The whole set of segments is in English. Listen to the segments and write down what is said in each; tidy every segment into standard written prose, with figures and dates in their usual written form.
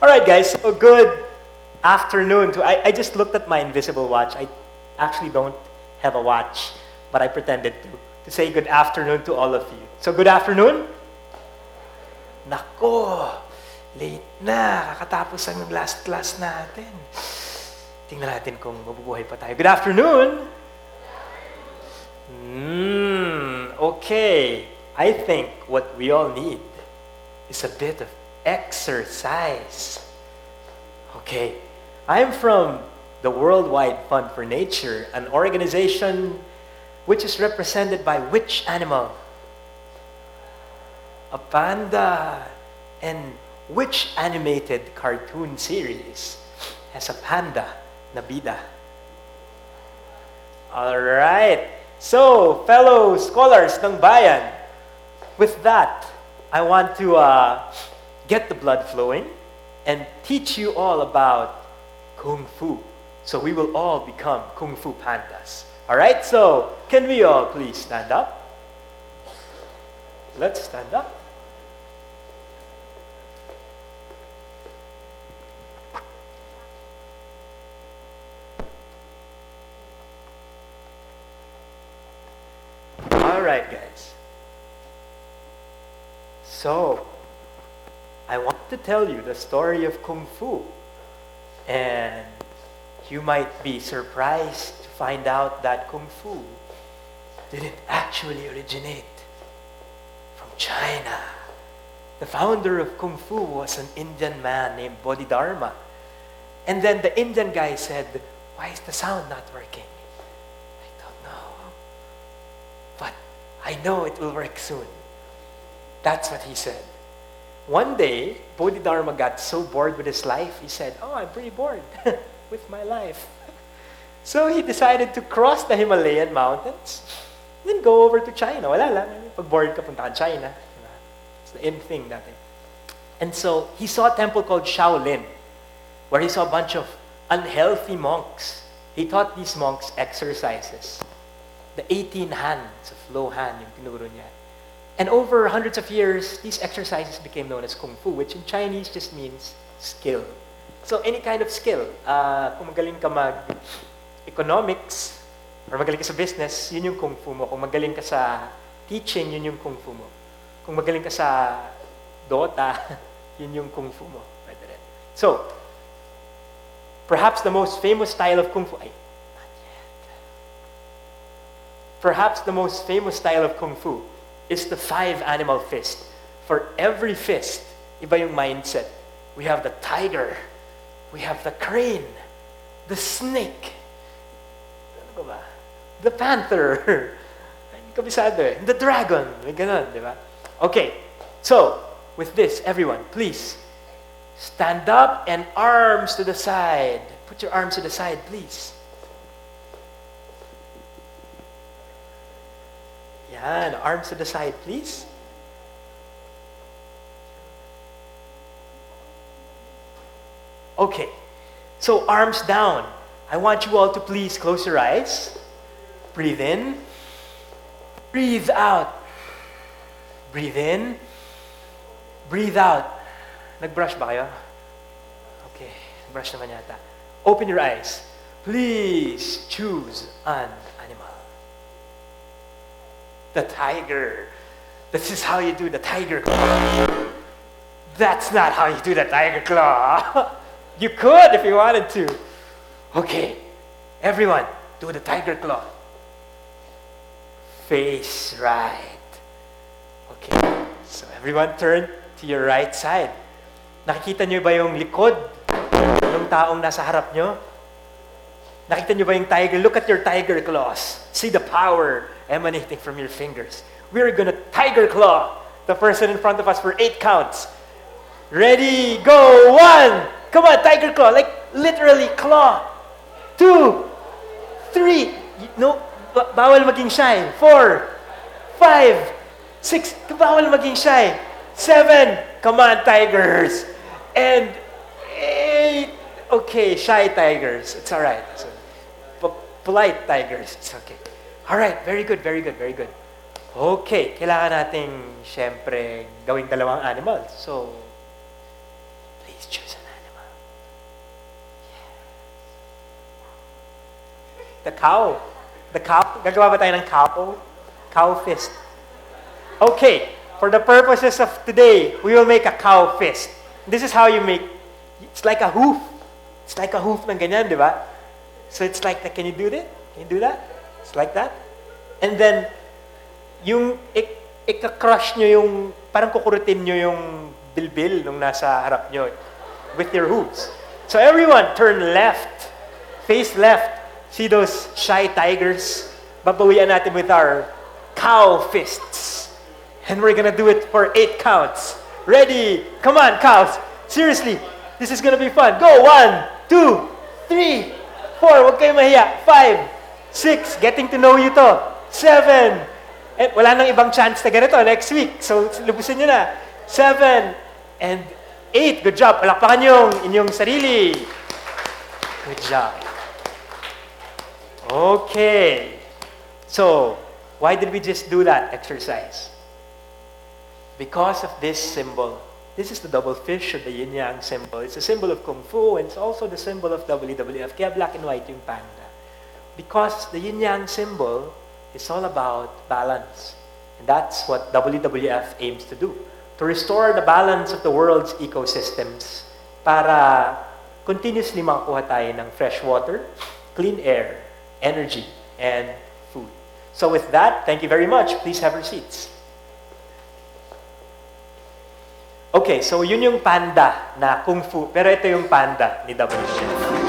All right, guys. So good afternoon. I just looked at my invisible watch. I actually don't have a watch, but I pretended to say good afternoon to all of you. So good afternoon. Nako, late na. Kakatapos ang last class natin. Tingnan natin kung mabubuhay pa tayo. Good afternoon. Okay. I think what we all need is a bit of exercise. Okay. I'm from the Worldwide Fund for Nature, an organization which is represented by which animal? A panda. And which animated cartoon series has a panda na bida? Alright. So, fellow scholars ng bayan, with that, I want to get the blood flowing and teach you all about Kung Fu. So we will all become Kung Fu pandas. Alright, so can we all please stand up? Let's stand up. Alright, guys. So, I want to tell you the story of Kung Fu. And you might be surprised to find out that Kung Fu didn't actually originate from China. The founder of Kung Fu was an Indian man named Bodhidharma. And then the Indian guy said, "Why is the sound not working?" I don't know. But I know it will work soon. That's what he said. One day, Bodhidharma got so bored with his life, he said, "Oh, I'm pretty bored with my life." So he decided to cross the Himalayan mountains, then go over to China. Wala lang. Pag bored ka, punta ka China. It's the in thing natin. And so he saw a temple called Shaolin, where he saw a bunch of unhealthy monks. He taught these monks exercises. The 18 hands of low hand yung tinuro niya. And over hundreds of years, these exercises became known as Kung Fu, which in Chinese just means skill. So any kind of skill. Kung magaling ka mag-economics, or magaling ka sa business, yun yung Kung Fu mo. Kung magaling ka sa teaching, yun yung Kung Fu mo. Kung magaling ka sa Dota, yun yung Kung Fu mo. So, perhaps the most famous style of Kung Fu, perhaps the most famous style of Kung Fu is the 5-animal fist. For every fist, iba yung mindset. We have the tiger, we have the crane, the snake, ano ba? The panther, kabisado eh. The dragon, may ganun, di ba? Okay, so, with this, everyone, please, stand up and arms to the side. Put your arms to the side, please. Yan, arms to the side, please. Okay, so arms down. I want you all to please close your eyes. Breathe in. Breathe out. Breathe in. Breathe out. Nag-brush ba kayo? Okay, brush naman yata. Open your eyes. Please choose an animal. The tiger. This is how you do the tiger claw. That's not how you do the tiger claw. You could if you wanted to. Okay, everyone, do the tiger claw. Face right. Okay, so everyone turn to your right side. Nakikita nyo ba yung likod ng taong nasa harap nyo? Nakita nyo ba yung tiger? Look at your tiger claws. See the power emanating from your fingers. We're gonna tiger claw the person in front of us for 8 counts. Ready, go, 1. Come on, tiger claw, like literally claw. 2, 3, no, bawal maging shy. 4, 5, 6, bawal maging shy. 7, come on, tigers. And 8, okay, shy tigers, it's all right. So, polite tigers, it's okay. All right, very good, very good, very good. Okay, kailangan nating, syempre, gawing dalawang animals. So, please choose an animal. The cow. The cow. Gagawa ba tayo ng cow? Cow fist. Okay. For the purposes of today, we will make a cow fist. This is how you make. It's like a hoof. It's like a hoof ng ganyan, di ba? So it's like that. Can you do that? Can you do that? It's like that. And then, yung ika-crush nyo yung, parang kukurutin nyo yung bilbil nung nasa harap nyo with your hooves. So everyone, turn left. Face left. See those shy tigers? Babawian natin with our cow fists. And we're gonna do it for 8 counts. Ready? Come on, cows. Seriously, this is gonna be fun. Go! 1, 2, 3, 4. Huwag kayo mahiya. 5, 6. Getting to know you to. 7. Eh, wala nang ibang chance na ganito next week. So, lubusin nyo na. 7 and 8. Good job. Palakpakan yung inyong sarili. Good job. Okay. So, why did we just do that exercise? Because of this symbol. This is the double fish or the yin-yang symbol. It's a symbol of Kung Fu and it's also the symbol of WWF. Kaya black and white yung panda. Because the yin-yang symbol is all about balance. And that's what WWF aims to do. To restore the balance of the world's ecosystems para continuously makakuha tayo ng fresh water, clean air, energy, and food. So with that, thank you very much. Please have your seats. Okay, so yun yung panda na Kung Fu. Pero ito yung panda ni WWF.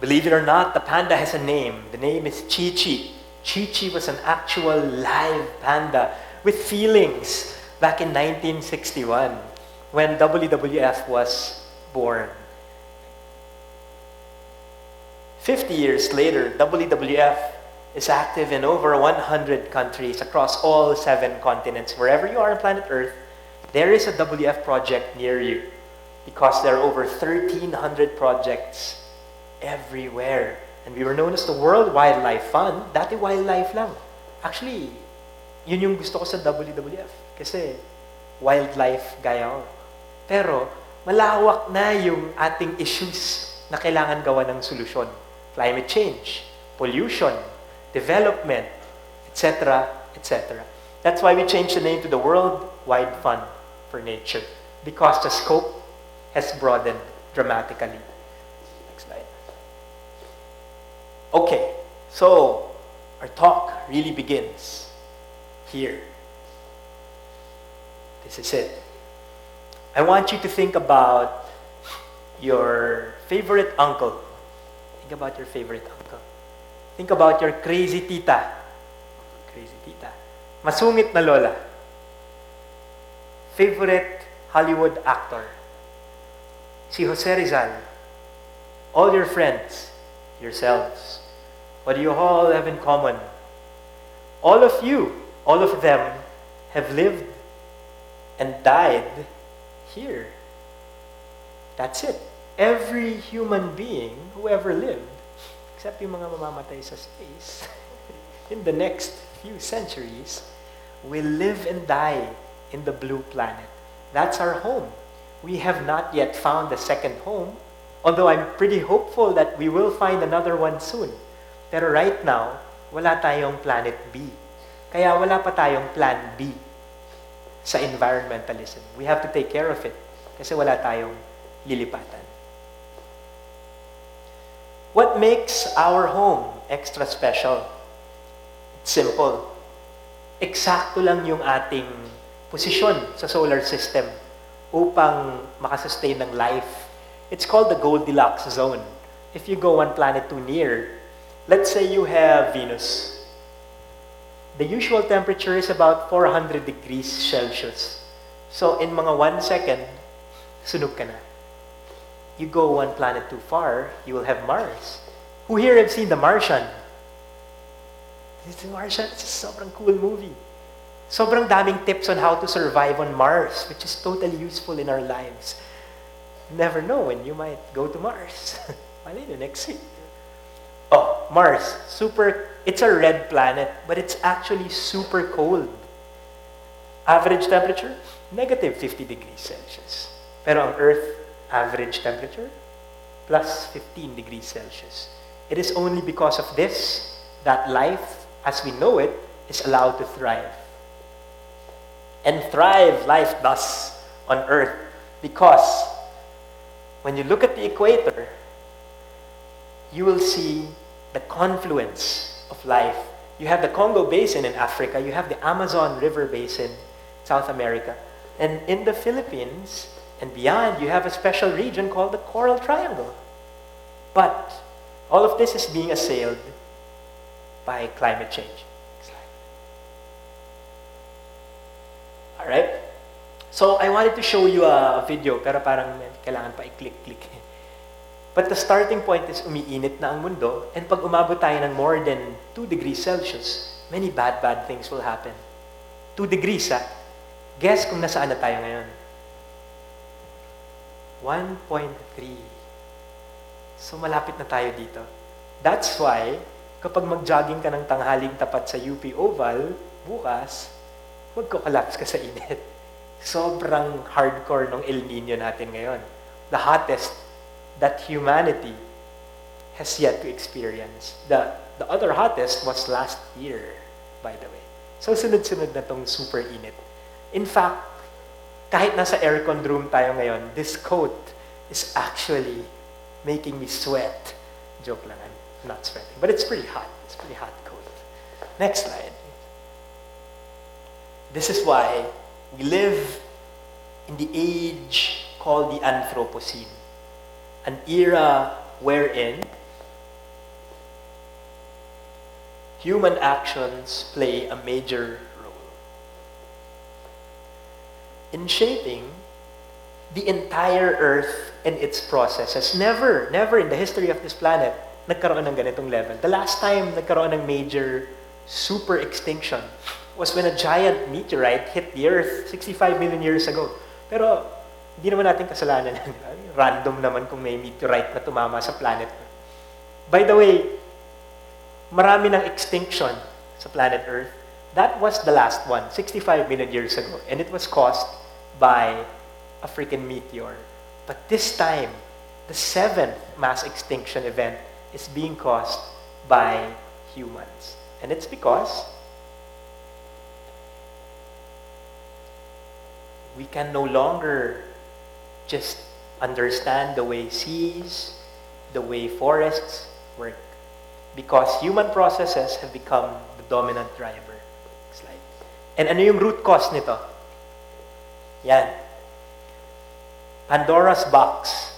Believe it or not, the panda has a name. The name is Chi-Chi. Chi-Chi was an actual live panda with feelings back in 1961 when WWF was born. 50 years later, WWF is active in over 100 countries across all 7 continents. Wherever you are on planet Earth, there is a WWF project near you because there are over 1,300 projects everywhere. And we were known as the World Wildlife Fund. Dati wildlife lang. Actually, yun yung gusto ko sa WWF. Kasi wildlife gaya ko. Pero malawak na yung ating issues na kailangan gawa ng solusyon. Climate change, pollution, development, etc., etc. That's why we changed the name to the World Wide Fund for Nature. Because the scope has broadened dramatically. Okay, so our talk really begins here. This is it. I want you to think about your favorite uncle. Think about your favorite uncle. Think about your crazy tita. Crazy tita. Masungit na lola. Favorite Hollywood actor. Si Jose Rizal. All your friends. Yourselves. What do you all have in common? All of you, all of them have lived and died here. That's it. Every human being who ever lived, except yung mga mamamatay sa space, in the next few centuries, will live and die in the blue planet. That's our home. We have not yet found a second home, although I'm pretty hopeful that we will find another one soon. Pero right now, wala tayong planet B. Kaya wala pa tayong plan B sa environmentalism. We have to take care of it kasi wala tayong lilipatan. What makes our home extra special? It's simple. Eksakto lang yung ating posisyon sa solar system upang makasustain ng life. It's called the Goldilocks zone. If you go one planet too near, let's say you have Venus. The usual temperature is about 400 degrees Celsius. So in mga 1 second, sunog ka na. You go one planet too far, you will have Mars. Who here have seen The Martian? It's Martian, it's a sobrang cool movie. Sobrang daming tips on how to survive on Mars, which is totally useful in our lives. You never know when you might go to Mars. Malay na next week. Oh, Mars, it's a red planet, but it's actually super cold. Average temperature, negative 50 degrees Celsius. Pero ang Earth, average temperature, plus 15 degrees Celsius. It is only because of this that life, as we know it, is allowed to thrive. And thrive life does on Earth because when you look at the equator, you will see the confluence of life. You have the Congo Basin in Africa, you have the Amazon River Basin, South America. And in the Philippines and beyond, you have a special region called the Coral Triangle. But all of this is being assailed by climate change. Alright? So I wanted to show you a video, pero parang kailangan pa i-click-click. But the starting point is umiinit na ang mundo, and pag umabot tayo ng more than 2 degrees Celsius, many bad things will happen. 2 degrees, ha? Guess kung nasaan na tayo ngayon? 1.3. So malapit na tayo dito. That's why, kapag mag-jogging ka ng tanghaling tapat sa UP Oval, bukas, magko-collapse ka sa init. Sobrang hardcore ng El Nino natin ngayon. The hottest that humanity has yet to experience. The other hottest was last year, by the way. So sunod-sunod na tong super init. In fact, kahit nasa aircon room tayo ngayon, this coat is actually making me sweat. Joke lang, I'm not sweating. But it's pretty hot. It's a pretty hot coat. Next slide. This is why we live in the age called the Anthropocene, an era wherein human actions play a major role in shaping the entire Earth and its processes. Never in the history of this planet nagkaroon ng ganitong level. The last time nagkaroon ng major super extinction was when a giant meteorite hit the Earth 65 million years ago. Pero hindi naman natin kasalanan. Random naman kung may meteorite na tumama sa planet. By the way, marami ng extinction sa planet Earth. That was the last one, 65 million years ago. And it was caused by a freaking meteor. But this time, the 7th mass extinction event is being caused by humans. And it's because we can no longer just understand the way seas, the way forests work. Because human processes have become the dominant driver. Slide. And ano yung root cause nito? Yan. Pandora's box.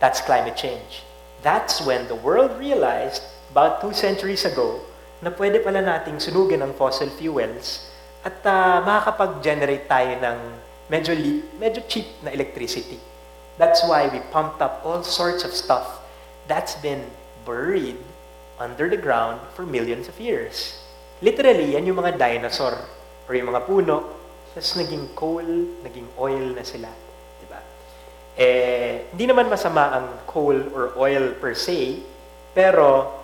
That's climate change. That's when the world realized, about 2 centuries ago, na pwede pala nating sunugin ang fossil fuels at makakapag-generate tayo ng medyo cheap na electricity. That's why we pumped up all sorts of stuff that's been buried under the ground for millions of years. Literally, yan yung mga dinosaur or yung mga puno, tapos naging coal, naging oil na sila. Diba? Hindi naman masama ang coal or oil per se, pero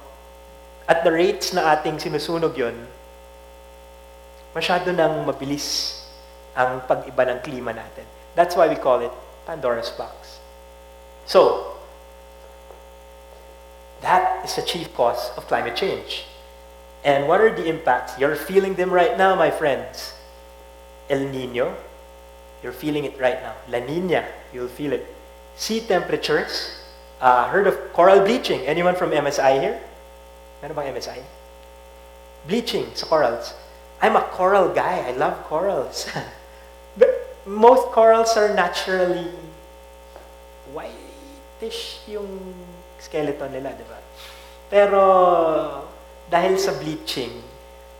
at the rates na ating sinusunog yun, masyado nang mabilis ang pag-iba ng klima natin. That's why we call it Pandora's box. So, that is the chief cause of climate change. And what are the impacts? You're feeling them right now, my friends. El Nino, you're feeling it right now. La Nina, you'll feel it. Sea temperatures, heard of coral bleaching? Anyone from MSI here? Meron bang MSI? Bleaching sa corals. I'm a coral guy. I love corals. But most corals are naturally whitish yung skeleton nila, di ba? Pero dahil sa bleaching,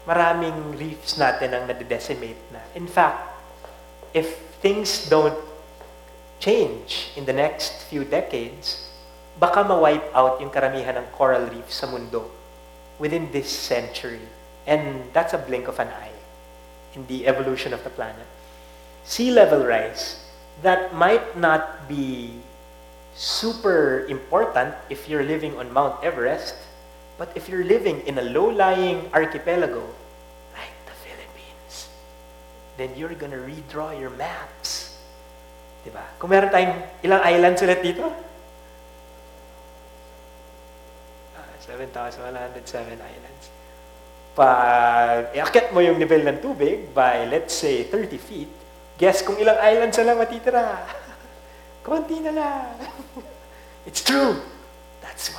maraming reefs natin ang nadedecimate na. In fact, if things don't change in the next few decades, baka ma-wipe out yung karamihan ng coral reefs sa mundo within this century. And that's a blink of an eye in the evolution of the planet. Sea level rise, that might not be super important if you're living on Mount Everest, but if you're living in a low-lying archipelago, like the Philippines, then you're gonna redraw your maps. Diba? Kung meron tayong ilang islands ulit dito? 7,107 islands. Pag iakyat mo yung level ng tubig by, let's say, 30 feet, guess kung ilang islands na lang matitira. Konti na lang. It's true. That's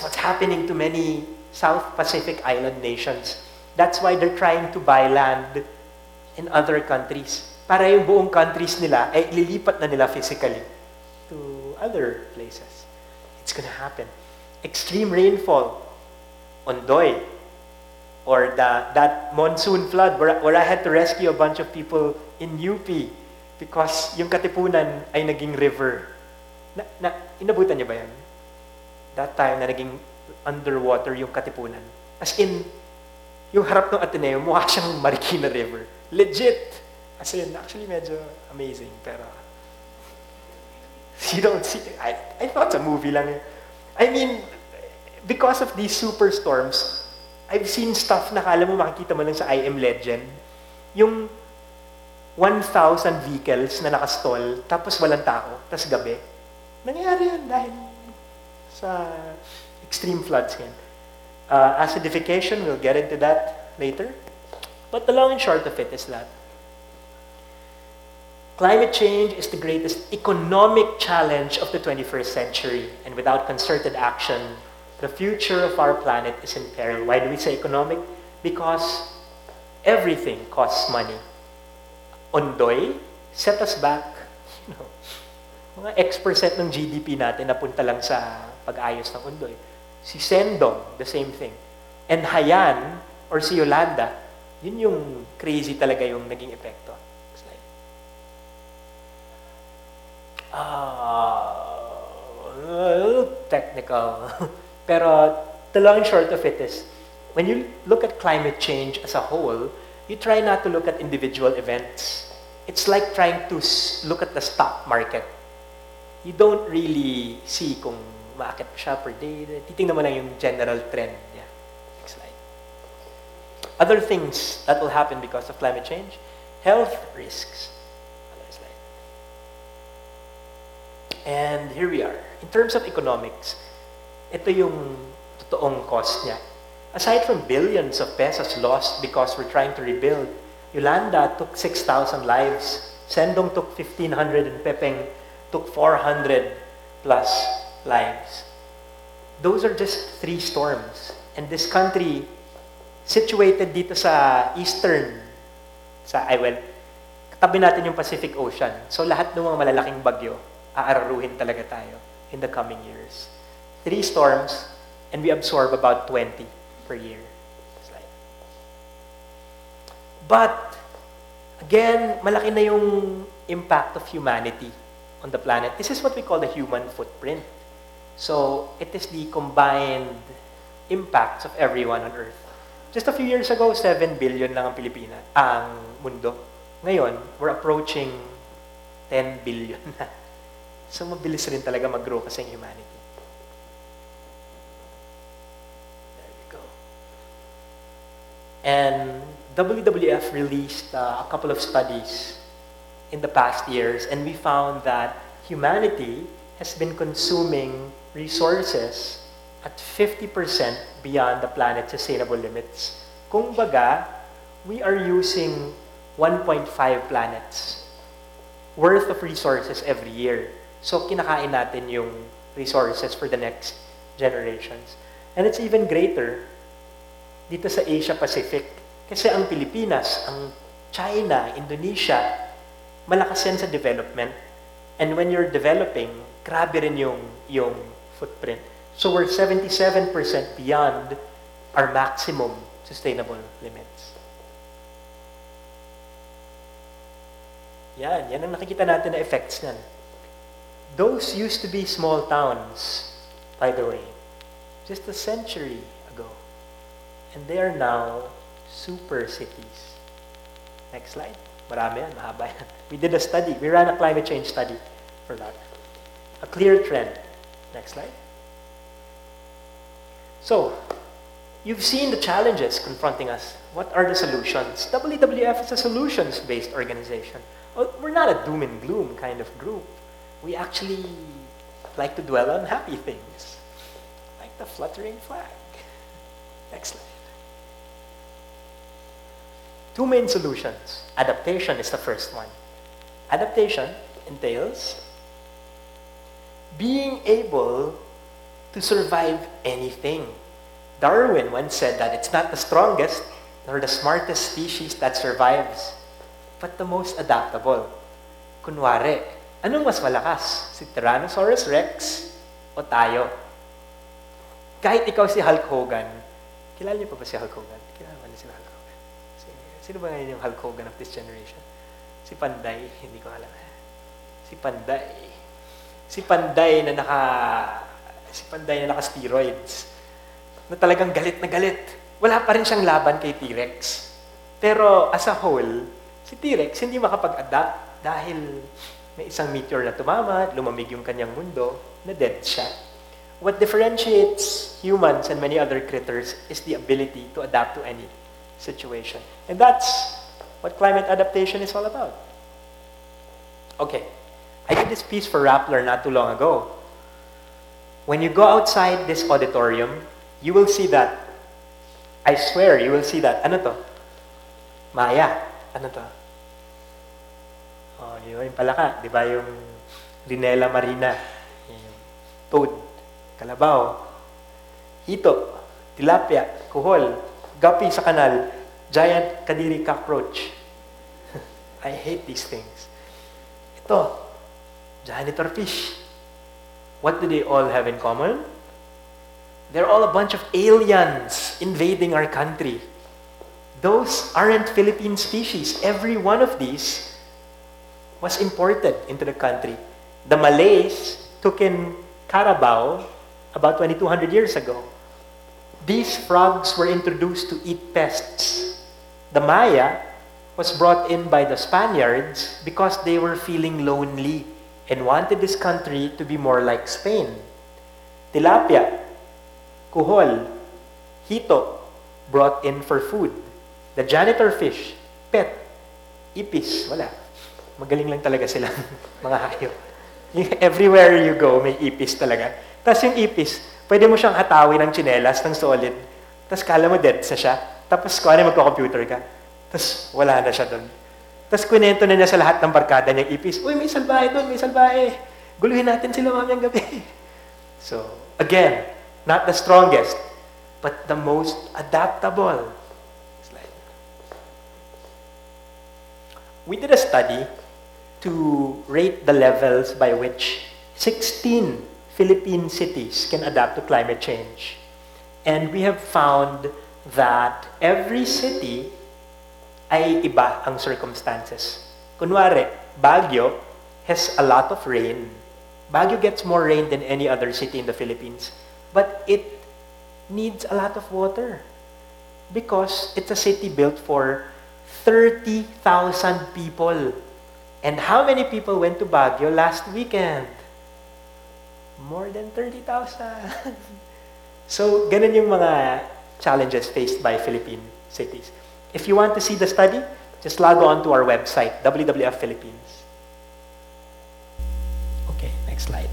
what's happening to many South Pacific island nations. That's why they're trying to buy land in other countries. Para yung buong countries nila ay lilipat na nila physically to other places. It's gonna happen. Extreme rainfall, Ondoy, or that monsoon flood where I had to rescue a bunch of people in UP because yung Katipunan ay naging river. Inabutan niyo ba yan? That time na naging underwater yung Katipunan. As in, yung harap ng Ateneo, mukha siyang Marikina River. Legit! As in, actually medyo amazing, pero you don't see it. I thought it's a movie lang. I mean, because of these superstorms, I've seen stuff na kala mo makikita mo lang sa I Am Legend. Yung 1,000 vehicles na nakastall, tapos walang tao, tapos gabi. Nangyari yan dahil sa extreme floods yan. Acidification, we'll get into that later. But the long and short of it is that climate change is the greatest economic challenge of the 21st century, and without concerted action, the future of our planet is in peril. Why do we say economic? Because everything costs money. Ondoy set us back, mga X% ng GDP natin napunta lang sa pag-ayos ng Ondoy. Si Sendong, the same thing. And Haiyan, or si Yolanda, yun yung crazy talaga yung naging epekto. A little technical. Pero the long and short of it is, when you look at climate change as a whole, you try not to look at individual events. It's like trying to look at the stock market. You don't really see kung maakit siya per day. Titingnan mo lang yung general trend. Yeah. Next slide. Other things that will happen because of climate change, health risks. And here we are. In terms of economics, ito yung totoong cost niya. Aside from billions of pesos lost because we're trying to rebuild, Yolanda took 6,000 lives, Sendong took 1,500, and Pepeng took 400 plus lives. Those are just 3 storms. And this country, situated dito sa eastern, katabi natin yung Pacific Ocean. So lahat ng mga malalaking bagyo, aararuhin talaga tayo in the coming years. 3 storms, and we absorb about 20 per year. But, again, malaki na yung impact of humanity on the planet. This is what we call the human footprint. So, it is the combined impacts of everyone on Earth. Just a few years ago, 7 billion lang ang Pilipinas, ang mundo. Ngayon, we're approaching 10 billion na. So, mabilis rin talaga mag-grow kasi ang humanity. There you go. And WWF released a couple of studies in the past years, and we found that humanity has been consuming resources at 50% beyond the planet's sustainable limits. Kung baga, we are using 1.5 planets worth of resources every year. So, kinakain natin yung resources for the next generations. And it's even greater dito sa Asia-Pacific. Kasi ang Pilipinas, ang China, Indonesia, malakas yan sa development. And when you're developing, grabe rin yung footprint. So, we're 77% beyond our maximum sustainable limits. Yan ang nakikita natin na effects nan. Those used to be small towns, by the way, just a century ago. And they are now super cities. Next slide. Marami yan, mahaba yan. We did a study. We ran a climate change study for that. A clear trend. Next slide. So, you've seen the challenges confronting us. What are the solutions? WWF is a solutions-based organization. Well, we're not a doom and gloom kind of group. We actually like to dwell on happy things, like the fluttering flag. Next slide. Two main solutions. Adaptation is the first one. Adaptation entails being able to survive anything. Darwin once said that it's not the strongest nor the smartest species that survives, but the most adaptable. Kunwari, anong mas malakas? Si Tyrannosaurus Rex o tayo? Kahit ikaw si Hulk Hogan, kilala niyo pa ba si Hulk Hogan? Kilala ba niyo si Hulk Hogan? Sino ba ngayon yung Hulk Hogan of this generation? Si Panday, hindi ko alam. Si Panday na naka-steroids. Na talagang galit na galit. Wala pa rin siyang laban kay T-Rex. Pero as a whole, si T-Rex hindi makapag-adapt dahil may isang meteor na tumama, lumamig yung kanyang mundo, na dead siya. What differentiates humans and many other critters is the ability to adapt to any situation. And that's what climate adaptation is all about. Okay, I did this piece for Rappler not too long ago. When you go outside this auditorium, you will see that, I swear, you will see that, ano to? Maya. Ano to? Oh, yun yung palaka. Di ba yung Rinella marina? Yung toad, kalabaw, hito, tilapia, kuhol, guppy sa kanal, giant kadiri cockroach. I hate these things. Ito, janitor fish. What do they all have in common? They're all a bunch of aliens invading our country. Those aren't Philippine species. Every one of these was imported into the country. The Malays took in carabao about 2,200 years ago. These frogs were introduced to eat pests. The Maya was brought in by the Spaniards because they were feeling lonely and wanted this country to be more like Spain. Tilapia, kuhol, hito, brought in for food. The janitor fish, pet, ipis, wala. Magaling lang talaga sila, mga hayop. Everywhere you go, may ipis talaga. Tapos yung ipis, pwede mo siyang hatawin ng tsinelas, ng solid. Tapos kala mo dead sa siya. Tapos kung ano, magko-computer ka. Tapos wala na siya doon. Tapos kwento na niya sa lahat ng barkada niyang ipis, uy, may salbahe doon, may salbahe. Guluhin natin sila mamayang gabi. So, again, not the strongest, but the most adaptable. Slide. We did a study to rate the levels by which 16 Philippine cities can adapt to climate change. And we have found that every city ay iba ang circumstances. Kunwari, Baguio has a lot of rain. Baguio gets more rain than any other city in the Philippines. But it needs a lot of water because it's a city built for 30,000 people. And how many people went to Baguio last weekend? More than 30,000. So, ganun yung mga challenges faced by Philippine cities. If you want to see the study, just log on to our website, WWF Philippines. Okay, next slide.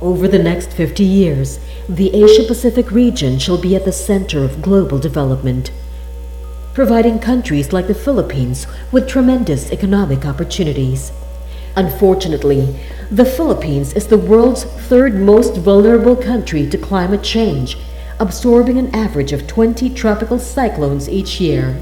Over the next 50 years, the Asia-Pacific region shall be at the center of global development, providing countries like the Philippines with tremendous economic opportunities. Unfortunately, the Philippines is the world's third most vulnerable country to climate change, absorbing an average of 20 tropical cyclones each year.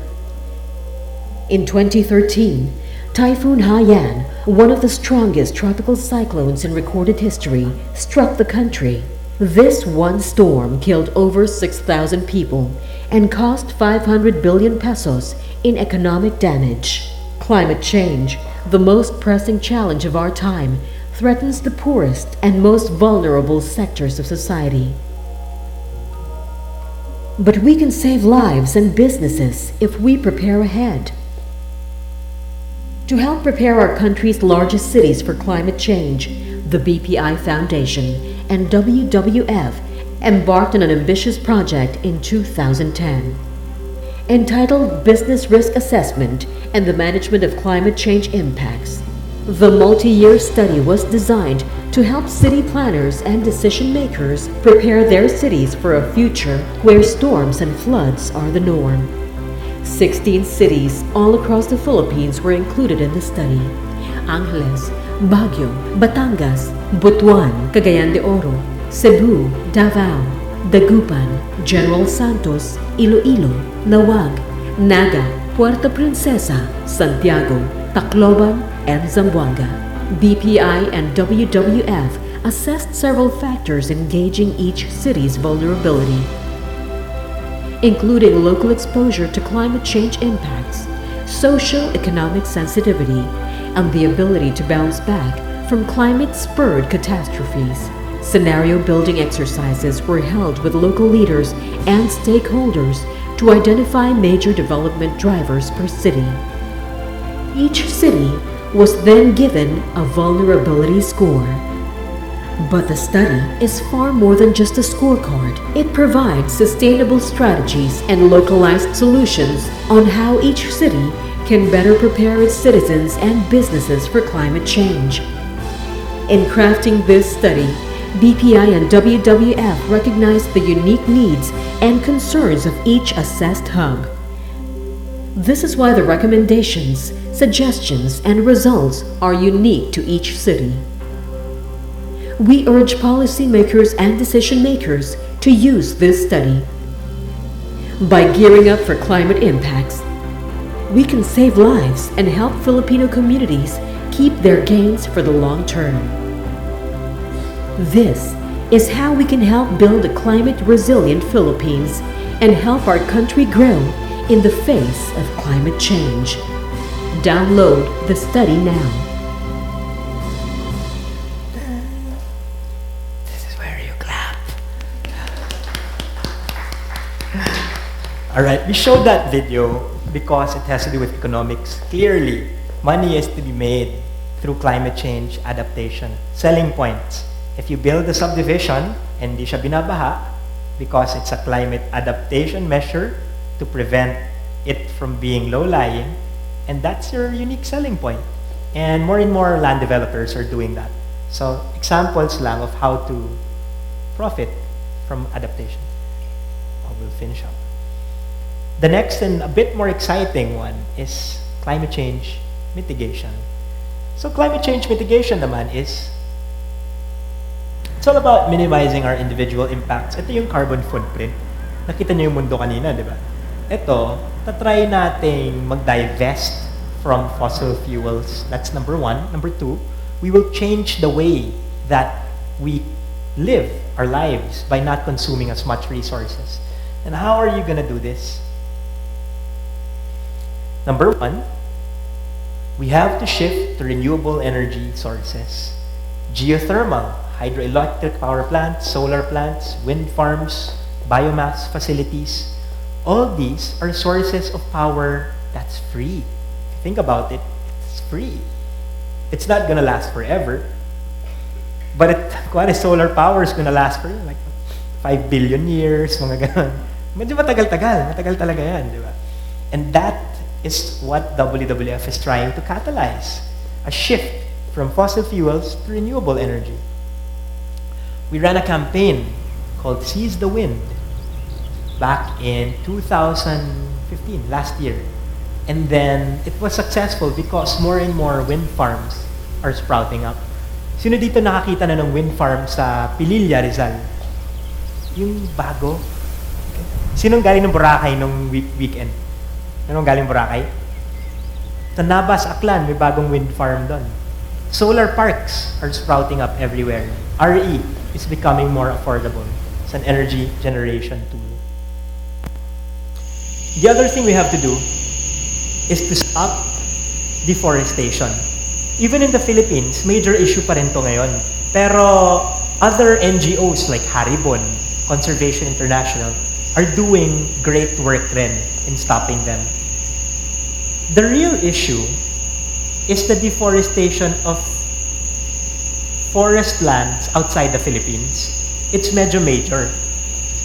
In 2013, Typhoon Haiyan, one of the strongest tropical cyclones in recorded history, struck the country. This one storm killed over 6,000 people and cost 500 billion pesos in economic damage. Climate change, the most pressing challenge of our time, threatens the poorest and most vulnerable sectors of society. But we can save lives and businesses if we prepare ahead. To help prepare our country's largest cities for climate change, the BPI Foundation and WWF embarked on an ambitious project in 2010. Entitled Business Risk Assessment and the Management of Climate Change Impacts. The multi-year study was designed to help city planners and decision makers prepare their cities for a future where storms and floods are the norm. 16 cities all across the Philippines were included in the study. Angeles, Baguio, Batangas, Butuan, Cagayan de Oro, Cebu, Davao, Dagupan, General Santos, Iloilo, Nawag, Naga, Puerto Princesa, Santiago, Tacloban, and Zamboanga. BPI and WWF assessed several factors engaging each city's vulnerability, including local exposure to climate change impacts, socio-economic sensitivity, and the ability to bounce back from climate-spurred catastrophes. Scenario building exercises were held with local leaders and stakeholders to identify major development drivers per city. Each city was then given a vulnerability score. But the study is far more than just a scorecard. It provides sustainable strategies and localized solutions on how each city can better prepare its citizens and businesses for climate change. In crafting this study, BPI and WWF recognized the unique needs and concerns of each assessed hub. This is why the recommendations, suggestions, and results are unique to each city. We urge policymakers and decision makers to use this study. By gearing up for climate impacts, we can save lives and help Filipino communities keep their gains for the long term. This is how we can help build a climate-resilient Philippines and help our country grow in the face of climate change. Download the study now. This is where you clap. All right, we showed that video because it has to do with economics. Clearly, money is to be made through climate change adaptation. Selling points. If you build a subdivision and di siya binabaha because it's a climate adaptation measure to prevent it from being low-lying, and that's your unique selling point. And more land developers are doing that. So, examples lang of how to profit from adaptation. We'll finish up. The next and a bit more exciting one is climate change mitigation. So, climate change mitigation naman is it's all about minimizing our individual impacts. Ito yung carbon footprint. Nakita niyo yung mundo kanina, di ba? Ito, tatry nating mag-divest from fossil fuels. That's number one. Number two, we will change the way that we live our lives by not consuming as much resources. And how are you going to do this? Number one, we have to shift to renewable energy sources. Geothermal, hydroelectric power plants, solar plants, wind farms, biomass facilities. All these are sources of power that's free. If you think about it, it's free. It's not gonna last forever. But kung solar power is gonna last for like 5 billion years, mga ganun. Medyo matagal-tagal. Matagal talaga yan, di ba? And that is what WWF is trying to catalyze. A shift from fossil fuels to renewable energy. We ran a campaign called Seize the Wind back in 2015, last year. And then it was successful because more and more wind farms are sprouting up. Sino dito nakakita na ng wind farm sa Pililla, Rizal? Yung bago. Okay. Sinong galing ng Boracay nung weekend? Sinong galing Boracay? Sa Nabas, Aklan, may bagong wind farm doon. Solar parks are sprouting up everywhere. RE is becoming more affordable. It's an energy generation tool. The other thing we have to do is to stop deforestation. Even in the Philippines, major issue pa rin to ngayon. Pero other NGOs like Haribon, Conservation International, are doing great work rin in stopping them. The real issue is the deforestation of forest lands outside the Philippines. It's medyo major.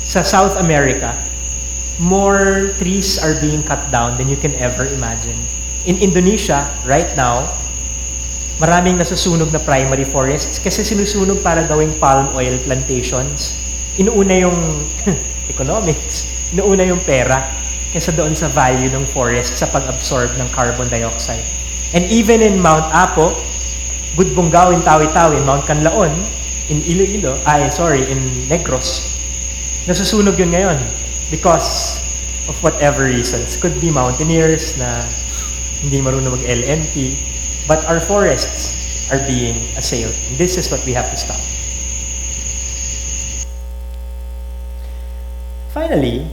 Sa South America, more trees are being cut down than you can ever imagine. In Indonesia, right now, maraming nasusunog na primary forests kasi sinusunog para gawing palm oil plantations. Inuuna yung economics, inuuna yung pera kaysa doon sa value ng forest sa pag-absorb ng carbon dioxide. And even in Mount Apo, Budbongao in Tawi-Tawi, Mount Canlaon, in in Negros, nasusunog yun ngayon because of whatever reasons. Could be mountaineers na hindi marunong mag-LNT, but our forests are being assailed. And this is what we have to stop. Finally,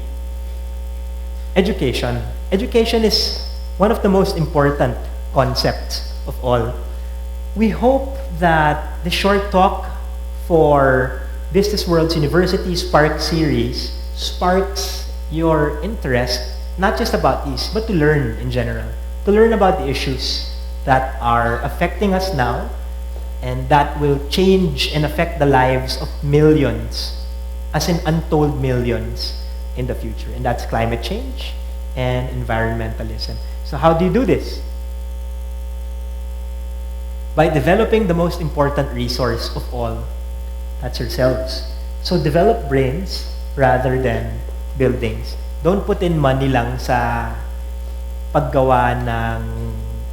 education. Education is one of the most important concepts of all. We hope that the short talk for BWorld University Spark Series sparks your interest, not just about these, but to learn in general. To learn about the issues that are affecting us now and that will change and affect the lives of millions, as in untold millions in the future. And that's climate change and environmentalism. So how do you do this? By developing the most important resource of all, that's yourselves. So develop brains rather than buildings. Don't put in money lang sa paggawa ng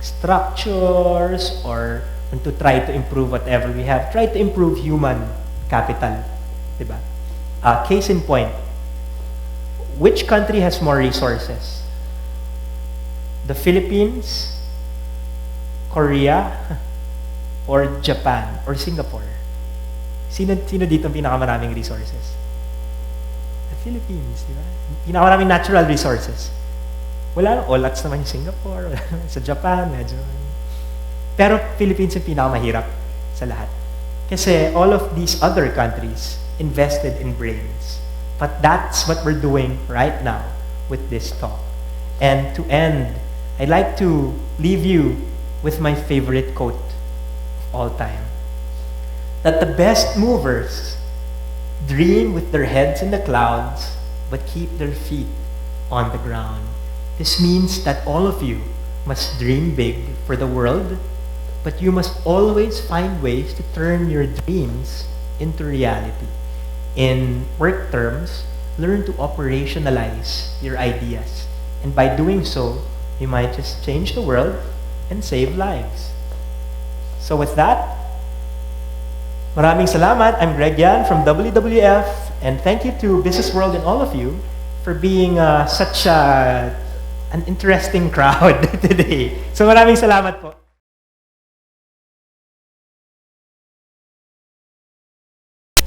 structures or to try to improve whatever we have. Try to improve human capital. Diba? Case in point, which country has more resources? The Philippines, Korea, or Japan, or Singapore? Sino dito ang pinakamaraming resources? The Philippines, di ba? Pinakamaraming natural resources. Wala lang, olats naman yung Singapore, sa Japan, medyo. Pero Philippines yung pinakamahirap sa lahat. Kasi all of these other countries invested in brains. But that's what we're doing right now with this talk. And to end, I'd like to leave you with my favorite quote of all time. That the best movers dream with their heads in the clouds, but keep their feet on the ground. This means that all of you must dream big for the world, but you must always find ways to turn your dreams into reality. In work terms, learn to operationalize your ideas. And by doing so, you might just change the world and save lives. So with that, maraming salamat. I'm Greg Yan from WWF, and thank you to BWorld and all of you for being such an interesting crowd today. So maraming salamat po.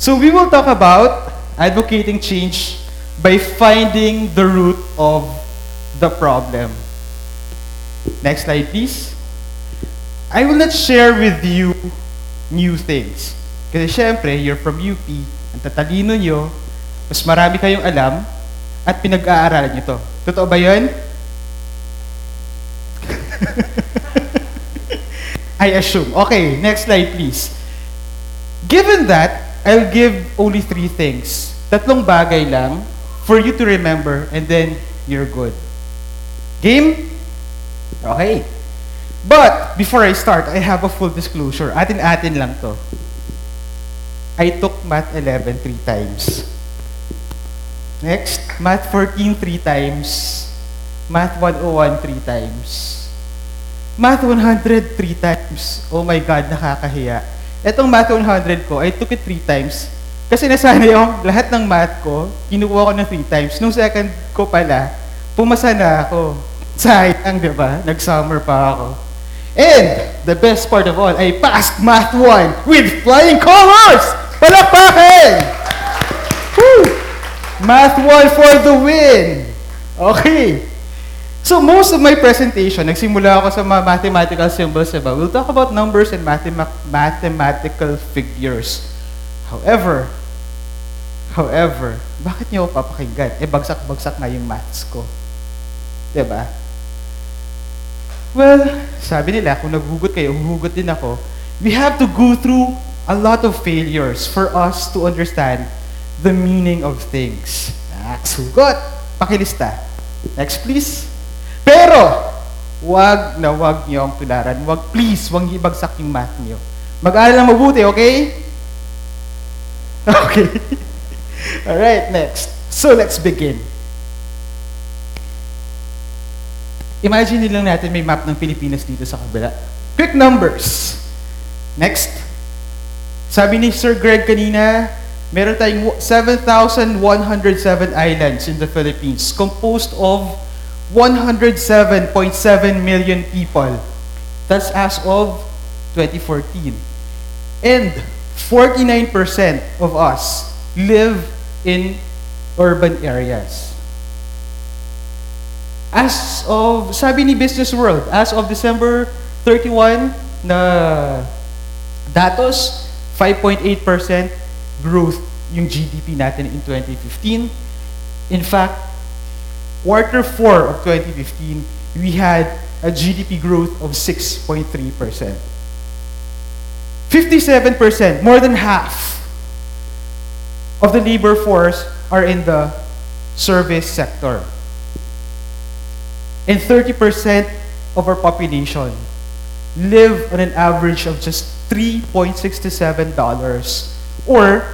So we will talk about advocating change by finding the root of the problem. Next slide, please. I will not share with you new things. Kasi syempre, you're from UP, ang tatalino nyo, mas marami kayong alam, at pinag-aaralan nyo to. Totoo ba yun? I assume. Okay, next slide please. Given that, I'll give only 3 things. 3 bagay lang for you to remember and then you're good. Game? Okay. But, before I start, I have a full disclosure. Atin-atin lang to. I took Math 11 3 times. Next, Math 14 3 times. Math 101 3 times. Math 100 3 times. Oh my God, nakakahiya. Etong Math 100 ko, I took it 3 times. Kasi nasanay yung lahat ng math ko, kinukuha ko ng 3 times. Nung second ko pala, pumasa na ako. Sayang, di ba? Nag-summer pa ako. And the best part of all, I passed Math 1 with flying colors! Palakpakin! Woo! Math 1 for the win! Okay. So most of my presentation, nagsimula ako sa mga mathematical symbols, diba? We'll talk about numbers and mathematical figures. However, However, bakit niyo ako papakinggan? Bagsak-bagsak nga yung maths ko. Diba? Well, sabi nila, kung naghugot kayo, huhugot din ako. We have to go through a lot of failures for us to understand the meaning of things. Sugot! Pakilista. Next, please. Pero, wag niyo ang tularan. Please, wag niyo ibagsak yung math niyo. Mag-aaral lang mabuti, okay? Okay. Alright, next. So, let's begin. Imagine lang natin may map ng Pilipinas dito sa kabila. Quick numbers. Next. Sabi ni Sir Greg kanina, meron tayong 7,107 islands in the Philippines, composed of 107.7 million people. That's as of 2014. And 49% of us live in urban areas. As of, sabi ni Business World, as of December 31 na datos, 5.8% growth yung GDP natin in 2015. In fact, quarter 4 of 2015, we had a GDP growth of 6.3%. 57%, more than half of the labor force are in the service sector. And 30% of our population live on an average of just $3.67 or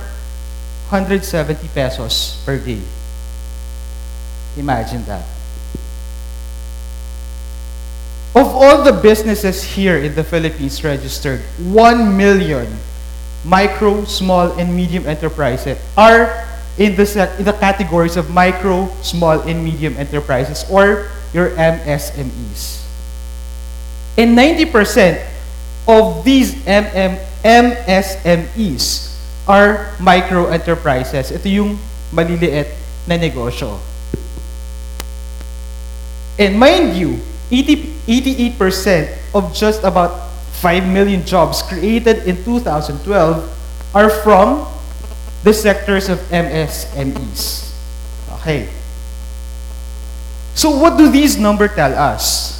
170 pesos per day. Imagine that. Of all the businesses here in the Philippines registered, 1 million micro, small, and medium enterprises are in the categories of micro, small, and medium enterprises, or your MSMEs. And 90% of these MSMEs are micro enterprises. Ito yung maliliit na negosyo. And mind you, 88% of just about 5 million jobs created in 2012 are from the sectors of MSMEs. Okay. So what do these numbers tell us?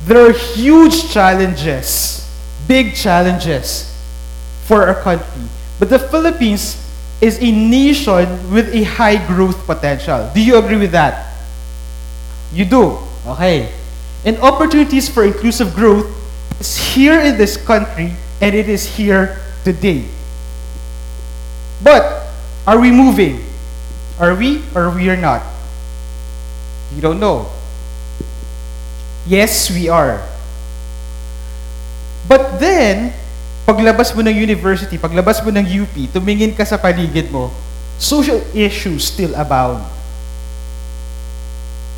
There are huge challenges, big challenges for our country. But the Philippines is a nation with a high growth potential. Do you agree with that? You do? Okay. And opportunities for inclusive growth is here in this country, and it is here today. But, are we moving? Are we or we are not? You don't know. Yes, we are. But then, paglabas mo ng university, paglabas mo ng UP, tumingin ka sa paligid mo, social issues still abound.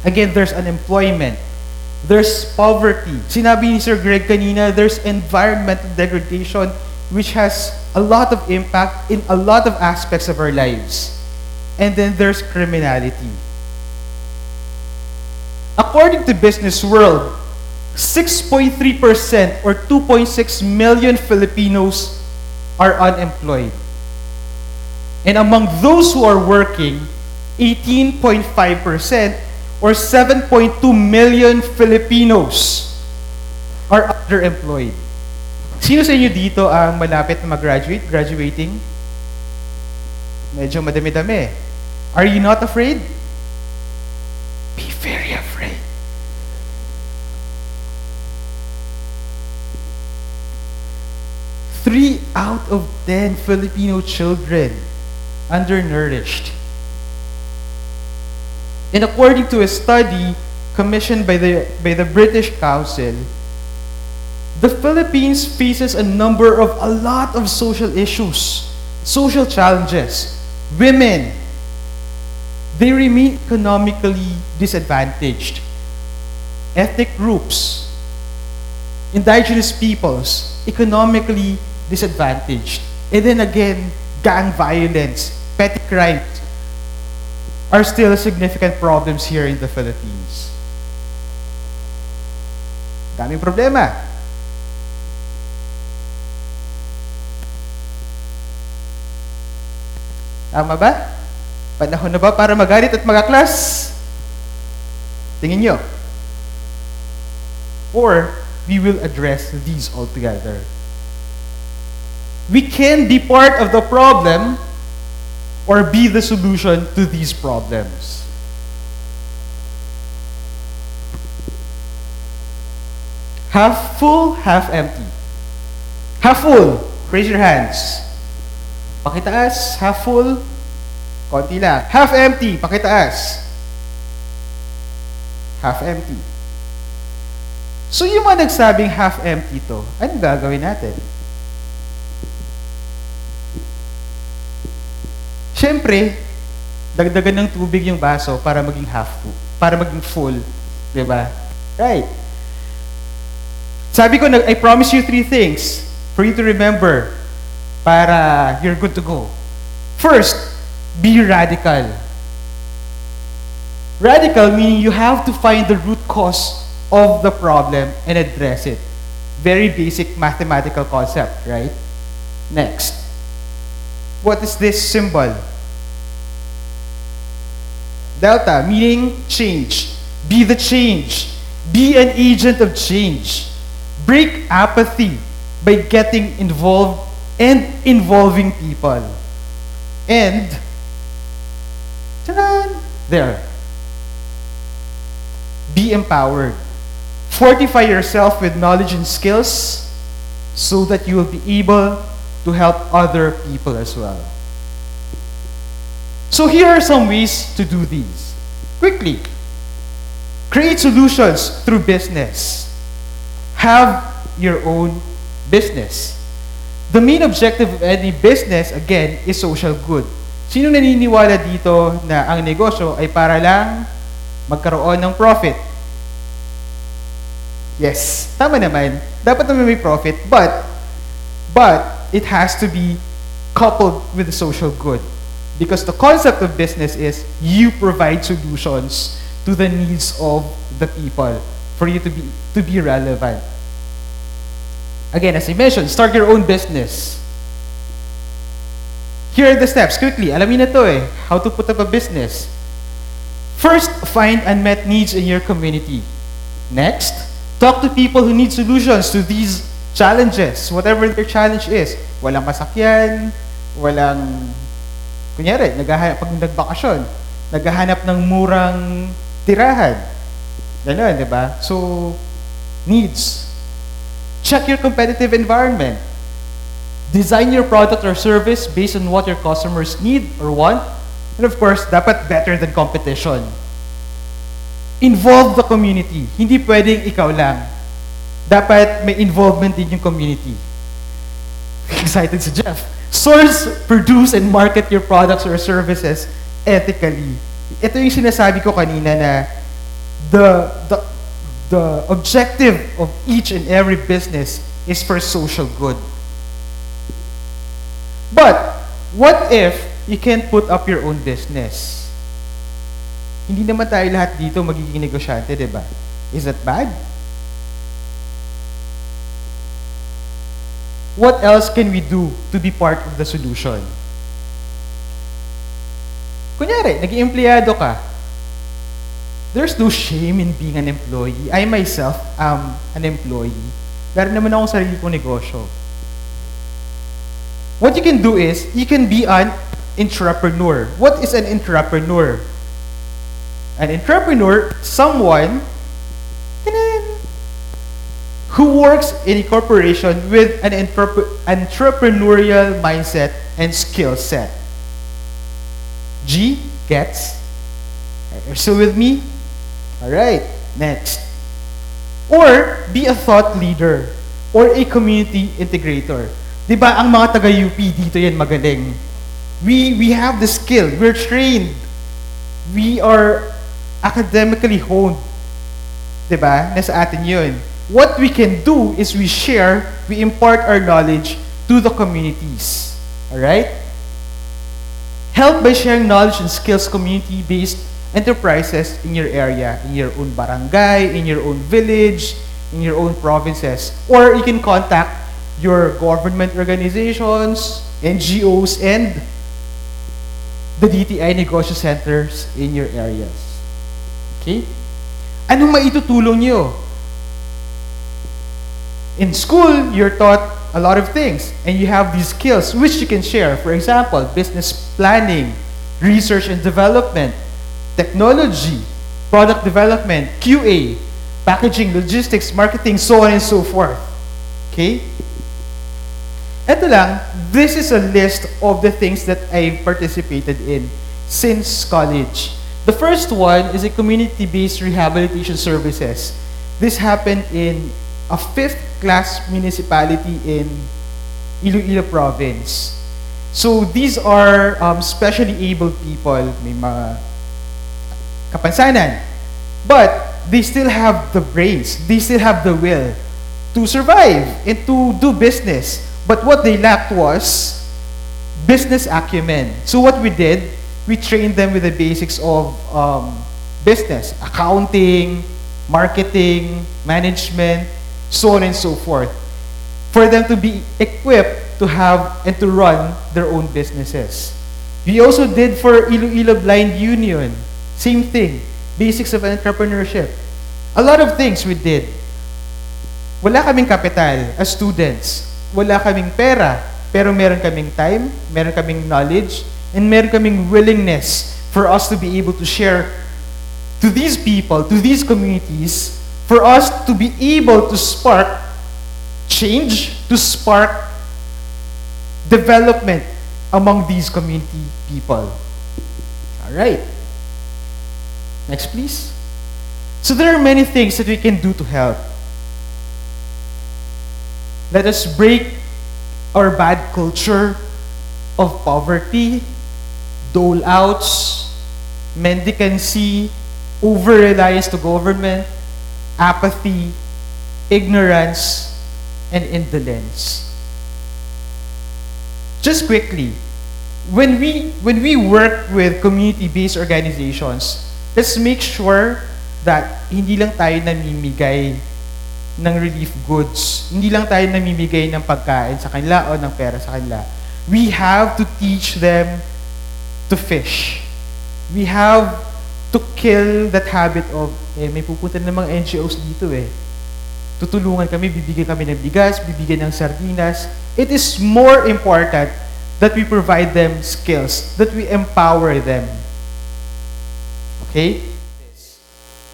Again, there's unemployment. There's poverty. Sinabi ni Sir Greg kanina, there's environmental degradation which has a lot of impact in a lot of aspects of our lives. And then there's criminality. According to Business World, 6.3% or 2.6 million Filipinos are unemployed. And among those who are working, 18.5% or 7.2 million Filipinos are underemployed. Sino sa inyo dito ang malapit na graduating? Medyo madami-dami. Are you not afraid? Be very afraid. Three out of 10 Filipino children undernourished. And according to a study commissioned by the British Council, the Philippines faces a lot of social issues, social challenges. Women, they remain economically disadvantaged. Ethnic groups, indigenous peoples, economically disadvantaged. And then again, gang violence, petty crimes are still significant problems here in the Philippines. Daming problema. Tama ba? Panahon na ba para magalit at magaklas? Tingin nyo. Or, we will address these altogether. We can be part of the problem or be the solution to these problems. Half full, half empty. Half full, raise your hands. Pakitaas, half full, konti lang. Half empty, pakitaas. Half empty. So yung mga nagsabing half empty to, anong gagawin natin? Siyempre, dagdagan ng tubig yung baso para maging half full, para maging full, di ba? Right. Sabi ko, I promise you 3 things for you to remember para you're good to go. First, be radical. Radical meaning you have to find the root cause of the problem and address it. Very basic mathematical concept, right? Next. What is this symbol? Delta, meaning change. Be the change. Be an agent of change. Break apathy by getting involved and involving people. And, ta-da! There. Be empowered. Fortify yourself with knowledge and skills so that you will be able to help other people as well. So here are some ways to do these. Quickly. Create solutions through business. Have your own business. The main objective of any business, again, is social good. Sino naniniwala dito na ang negosyo ay para lang magkaroon ng profit? Yes, tama naman. Dapat naman may profit, but it has to be coupled with the social good. Because the concept of business is you provide solutions to the needs of the people for you to be relevant. Again, as I mentioned, start your own business. Here are the steps. Quickly, alam niyo na to eh. How to put up a business. First, find unmet needs in your community. Next, talk to people who need solutions to these challenges, whatever their challenge is. Walang masakyan, walang, kunyari, pag nagbakasyon, naghahanap ng murang tirahan. Ganon, di ba? So, needs. Check your competitive environment. Design your product or service based on what your customers need or want. And of course, dapat better than competition. Involve the community. Hindi pwedeng ikaw lang. Dapat may involvement din yung community. Excited si Jeff. Source, produce, and market your products or services ethically. Ito yung sinasabi ko kanina na the objective of each and every business is for social good. But, what if you can't put up your own business? Hindi naman tayo lahat dito magiging negosyante, di ba? Is that bad? What else can we do to be part of the solution? Kunyari, nag-i-empleyado ka. There's no shame in being an employee. I myself am an employee. Meron naman akong sarili kong negosyo. What you can do is, you can be an entrepreneur. What is an entrepreneur? An entrepreneur, someone who works in a corporation with an entrepreneurial mindset and skill set. G, gets? Are you still with me? Alright, next. Or, be a thought leader or a community integrator. Diba, ang mga taga-UP dito yan magaling. We have the skill. We're trained. We are academically honed. Diba? Nasa atin yun. What we can do is we impart our knowledge to the communities. Alright? Help by sharing knowledge and skills community-based enterprises in your area, in your own barangay, in your own village, in your own provinces. Or you can contact your government organizations, NGOs, and the DTI negosyo centers in your areas. Okay? Anong maitutulong nyo? In school, you're taught a lot of things, and you have these skills which you can share. For example, business planning, research and development, technology, product development, QA, packaging, logistics, marketing, so on and so forth. Okay? Ito lang, this is a list of the things that I've participated in since college. The first one is a community-based rehabilitation services. This happened in a 5th class municipality in Iloilo province. So these are specially abled people, may mga kapansanan, but they still have the brains, they still have the will to survive and to do business. But what they lacked was business acumen. So what we did, we trained them with the basics of business, accounting, marketing, management, so on and so forth, for them to be equipped to have and to run their own businesses. We also did for Iloilo Blind Union, same thing, basics of entrepreneurship. A lot of things we did. Wala kaming kapital as students. Wala kaming pera, pero meron kaming time, meron kaming knowledge, and meron kaming willingness for us to be able to share to these people, to these communities, for us to be able to spark change, to spark development among these community people. All right. Next, please. So there are many things that we can do to help. Let us break our bad culture of poverty, dole-outs, mendicancy, over-reliance to government, apathy, ignorance, and indolence. Just quickly, when we work with community-based organizations, let's make sure that hindi lang tayo namimigay ng relief goods. Hindi lang tayo namimigay ng pagkain sa kanila o ng pera sa kanila. We have to teach them to fish. We have to kill that habit of, may pupunta ng mga NGOs dito tutulungan kami, bibigyan kami ng bigas, bibigyan ng sardinas. It is more important that we provide them skills, that we empower them. Okay?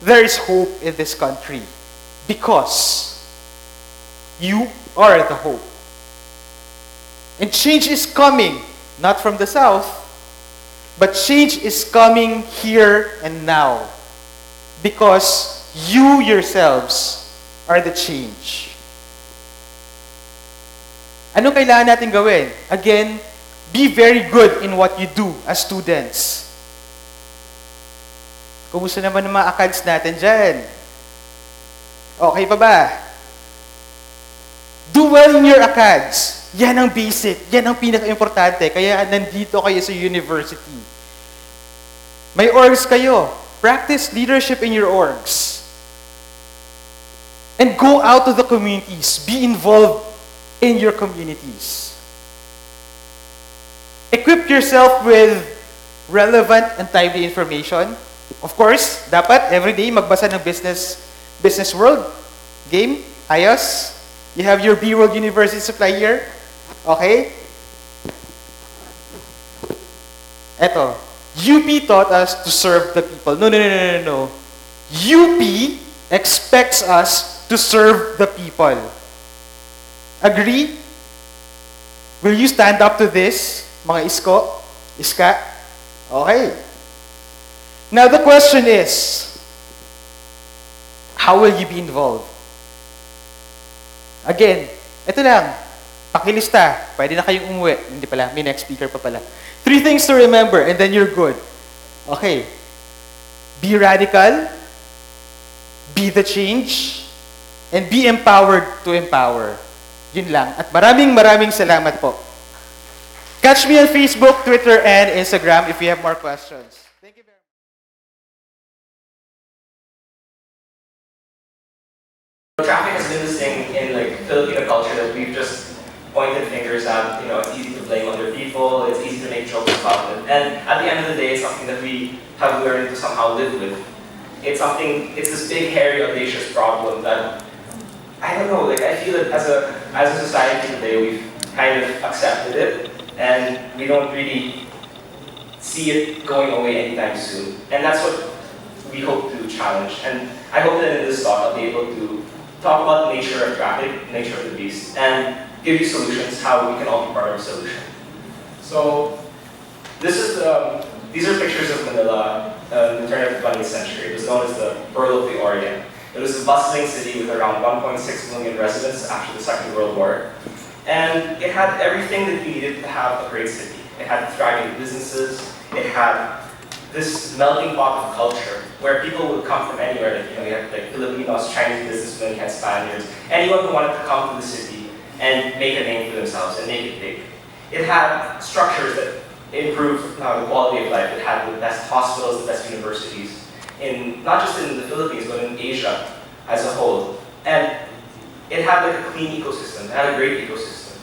There is hope in this country because you are the hope. And change is coming, not from the south, but change is coming here and now because you yourselves are the change. Ano kailangan natin gawin? Again, be very good in what you do as students. Kumusta naman ang mga ACADS natin dyan? Okay pa ba? Do well in your ACADS. Yan ang basic. Yan ang pinaka-importante. Kaya nandito kayo sa university. May orgs kayo. Practice leadership in your orgs. And go out to the communities. Be involved in your communities. Equip yourself with relevant and timely information. Of course, dapat everyday magbasa ng Business World game. Ayos. You have your BWorld University supply here. Okay? Eto. UP taught us to serve the people. No. UP expects us to serve the people. Agree? Will you stand up to this, mga isko? Iska? Okay. Now the question is, how will you be involved? Again, ito lang, pakilista, pwede na kayong umuwi. Hindi pala, may next speaker pa pala. 3 things to remember and then you're good. Okay. Be radical, be the change, and be empowered to empower. Yun lang. At maraming salamat po. Catch me on Facebook, Twitter, and Instagram if you have more questions. Thank you very much. Traffic has been this thing in like Filipino culture that we've just pointed fingers at, it's easy to blame other people, it's easy to make jokes about it. And at the end of the day, it's something that we have learned to somehow live with. It's this big, hairy, audacious problem that, I don't know, I feel that as a society today, we've kind of accepted it, and we don't really see it going away anytime soon. And that's what we hope to challenge. And I hope that in this talk, I'll be able to talk about the nature of traffic, nature of the beast, and give you solutions how we can all be part of the solution. So these are pictures of Manila in the turn of the 20th century. It was known as the Pearl of the Orient. It was a bustling city with around 1.6 million residents after the Second World War. And it had everything that you needed to have a great city. It had thriving businesses. It had this melting pot of culture where people would come from anywhere. You had Filipinos, Chinese businessmen, you had Spaniards, anyone who wanted to come to the city and make a name for themselves and make it big. It had structures that improved the quality of life. It had the best hospitals, the best universities, not just in the Philippines, but in Asia as a whole. And it had a clean ecosystem. It had a great ecosystem.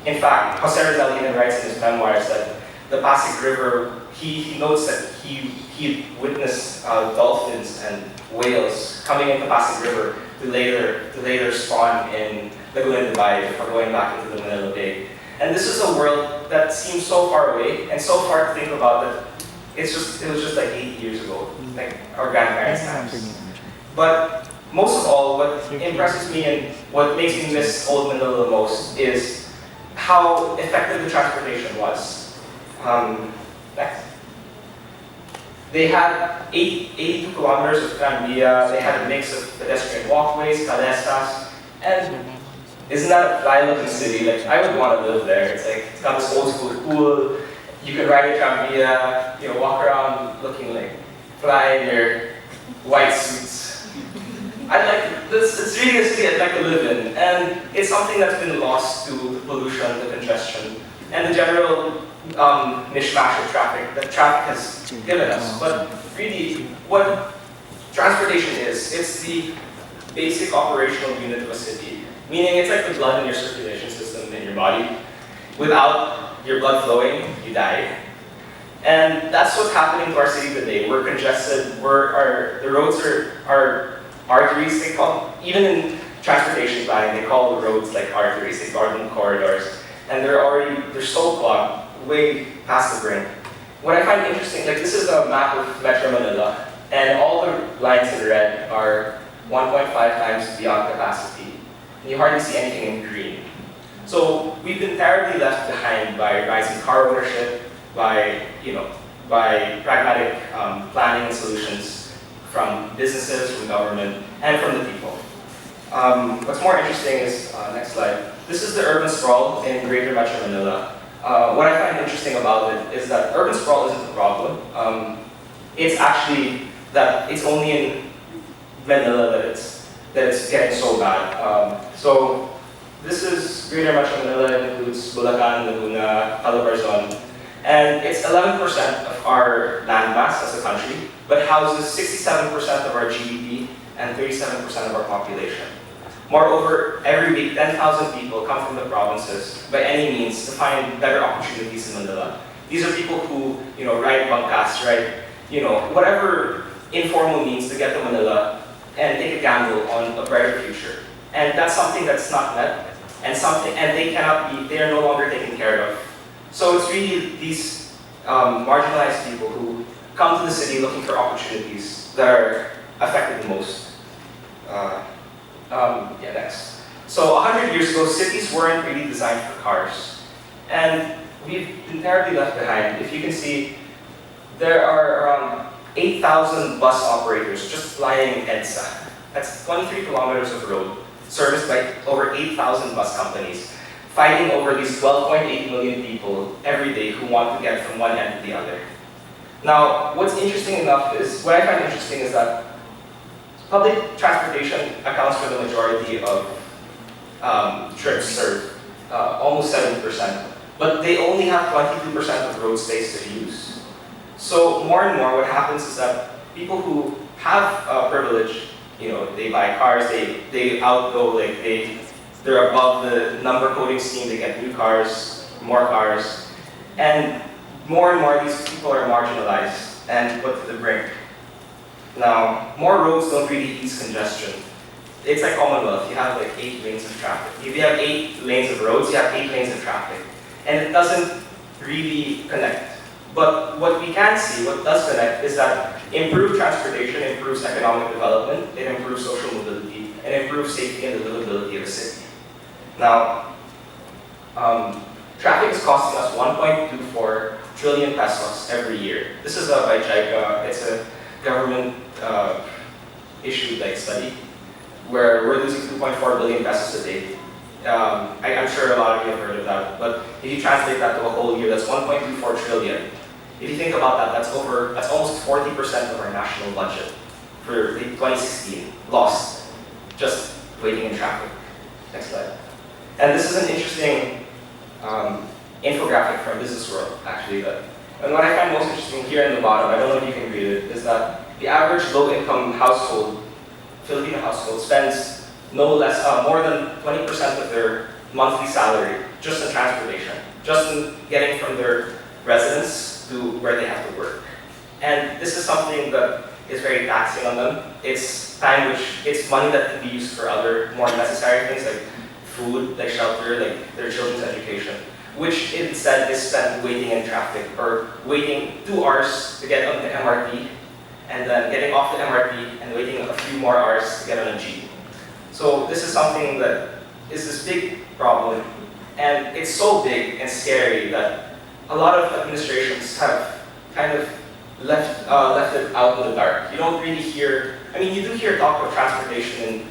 In fact, Jose Rizal even writes in his memoirs that the Pasig River, he notes that he witnessed dolphins and whales coming into the Pasig River to later spawn in Laguna Divide before going back into the Manila Bay. And this is a world that seems so far away and so far to think about that it was just like 80 years ago, like our grandparents' times. But most of all, what impresses me and what makes me miss Old Manila the most is how effective the transportation was. Next. They had 82 kilometers of tranvia, they had a mix of pedestrian walkways, calestas, and isn't that a fly-looking city? I would want to live there. It's got this old school pool, you can ride a tranvia, walk around looking like fly in your white suits. It's really a city I'd like to live in, and it's something that's been lost to the pollution, the congestion, and the general mishmash of traffic that traffic has given us. But really, what transportation is, it's the basic operational unit of a city. Meaning it's like the blood in your circulation system in your body. Without your blood flowing, you die. And that's what's happening to our city today. We're congested, the roads are arteries, they call, even in transportation planning, they call the roads like arteries, they call them corridors. And they're so clogged, way past the brink. What I find interesting, this is a map of Metro Manila, and all the lines in red are 1.5 times beyond capacity. And you hardly see anything in green. So we've been terribly left behind by rising car ownership, by pragmatic planning and solutions from businesses, from government, and from the people. What's more interesting is, next slide, this is the urban sprawl in Greater Metro Manila. What I find interesting about it is that urban sprawl isn't the problem. It's actually that it's only in Manila that it's getting so bad. So this is Greater Metro Manila. It includes Bulacan, Laguna, Calabarzon, and it's 11% of our landmass as a country, but houses 67% of our GDP and 37% of our population. Moreover, every week, 10,000 people come from the provinces by any means to find better opportunities in Manila. These are people who, ride bangkas, whatever informal means to get to Manila and take a gamble on a brighter future. And that's something that's not met, and they are no longer taken care of. So it's really these marginalized people who come to the city looking for opportunities that are affected the most. Next. So 100 years ago, cities weren't really designed for cars. And we've been terribly left behind. If you can see, there are around 8,000 bus operators just flying EDSA. That's 23 kilometers of road, serviced by over 8,000 bus companies, fighting over these 12.8 million people every day who want to get from one end to the other. Now, what I find interesting is that public transportation accounts for the majority of trips served, almost 70%. But they only have 22% of road space to use. So more and more what happens is that people who have privilege, they buy cars, they outgo, they They're above the number coding scheme. They get new cars, more cars, and more these people are marginalized and put to the brink. Now, more roads don't really ease congestion. It's like Commonwealth. You have like 8 lanes of traffic. If you have 8 lanes of roads, you have 8 lanes of traffic, and it doesn't really connect. But what we can see, what does connect, is that improved transportation improves economic development, it improves social mobility, and improves safety and the livability of a city. Now, traffic is costing us 1.24 trillion pesos every year. This is by JICA. It's a government issued study where we're losing 2.4 billion pesos a day. I'm sure a lot of you have heard of that, but if you translate that to a whole year, that's 1.24 trillion. If you think about that, that's almost 40% of our national budget for 2016, lost, just waiting in traffic. Next slide. And this is an interesting infographic from BWorld, actually. And what I find most interesting here in the bottom, I don't know if you can read it, is that the average low-income household, Filipino household, spends more than 20% of their monthly salary just in transportation, just in getting from their residence to where they have to work. And this is something that is very taxing on them. It's money that can be used for other more necessary things like food, like shelter, like their children's education, which instead is spent waiting in traffic or waiting 2 hours to get on the MRT, and then getting off the MRT and waiting a few more hours to get on a Jeep. So this is something that is this big problem, and it's so big and scary that a lot of administrations have kind of left it out in the dark. You don't really hear, you do hear talk of transportation in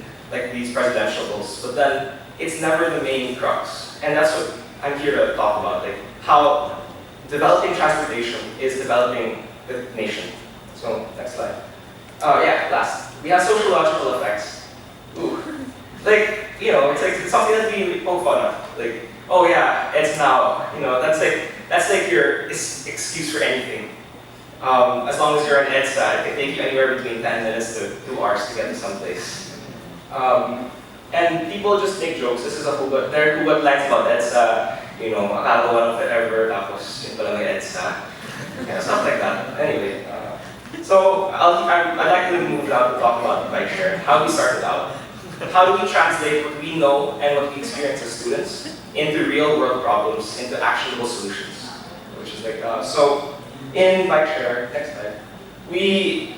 these presidential bills, but then it's never the main crux. And that's what I'm here to talk about, how developing transportation is developing the nation. So, next slide. Last. We have sociological effects. Ooh. It's something that we poke fun of. Oh yeah, it's now. That's your excuse for anything. As long as you're on EDSA, it can take you anywhere between 10 minutes to 2 hours to get to someplace. And people just make jokes. This is there are hugot lines about EDSA, akala one of the ever, tapos yun pala may EDSA. Stuff like that. Anyway, so I'd like to move now to talk about bike share, how we started out. How do we translate what we know and what we experience as students into real world problems, into actionable solutions? Which is so in bike share, next slide, we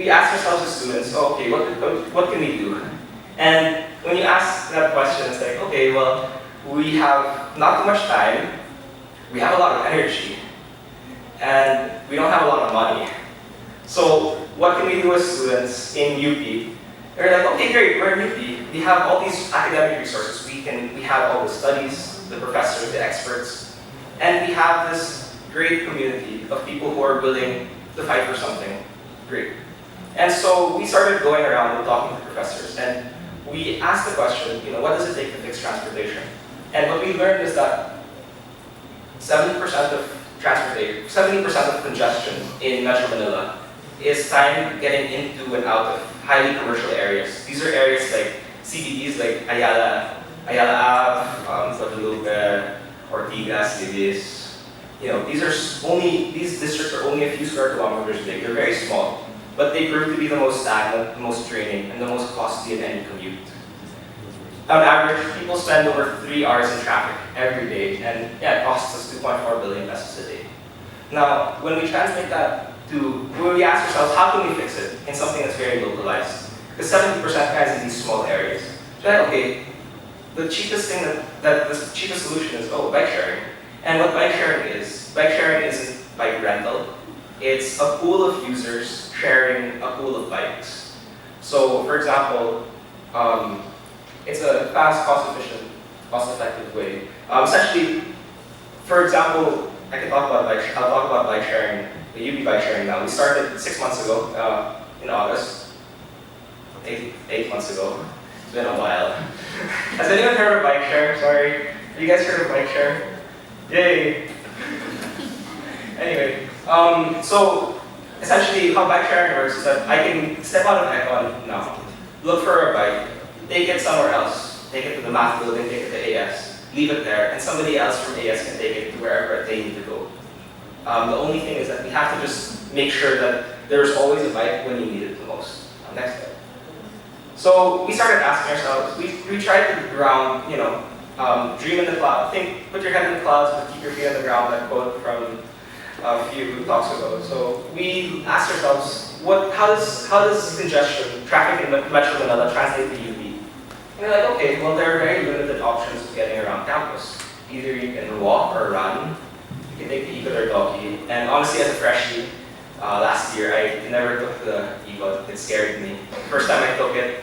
ask ourselves as students, okay, what can we do? And when you ask that question, it's okay, well, we have not too much time, we have a lot of energy, and we don't have a lot of money. So what can we do as students in UP? They're okay, great, we're in UP. We have all these academic resources. We have all the studies, the professors, the experts, and we have this great community of people who are willing to fight for something great. And so we started going around and talking to professors, and we asked the question, what does it take to fix transportation? And what we learned is that 70% of congestion in Metro Manila is time getting into and out of highly commercial areas. These are areas like CBDs like Ayala Ave, Guadalupe, Ortigas, Libis. These districts are only a few square kilometers big. They're very small, but they prove to be the most stagnant, the most draining, and the most costly in any commute. On average, people spend over 3 hours in traffic every day, and it costs us 2.4 billion pesos a day. Now, when we translate that when we ask ourselves, how can we fix it in something that's very localized? Because 70% has in these small areas. So okay, the cheapest solution is, bike sharing. And what bike sharing isn't bike rental. It's a pool of users sharing a pool of bikes. So, for example, it's a fast, cost-efficient, cost-effective way. Essentially, for example, I'll talk about bike sharing. The UP bike sharing now. We started 6 months ago, in August. 8 months ago. It's been a while. Has anyone heard of bike share? Sorry. Have you guys heard of bike share? Yay! Anyway, so essentially how bike sharing works is that I can step out of Econ now, look for a bike, take it somewhere else, take it to the math building, take it to AS, leave it there, and somebody else from AS can take it to wherever they need to go. The only thing is that we have to just make sure that there's always a bike when you need it the most. Next slide. So we started asking ourselves, we tried to ground, dream in the cloud. Put your head in the clouds, but keep your feet on the ground, that quote from a few talks ago. So we asked ourselves, how does congestion, traffic in Metro Manila translate to UP? And we're like, okay, well, there are very limited options of getting around campus. Either you can walk or run. You can take the e-bike or doggy. And honestly, as a freshie, last year, I never took the e-bike. It scared me. First time I took it,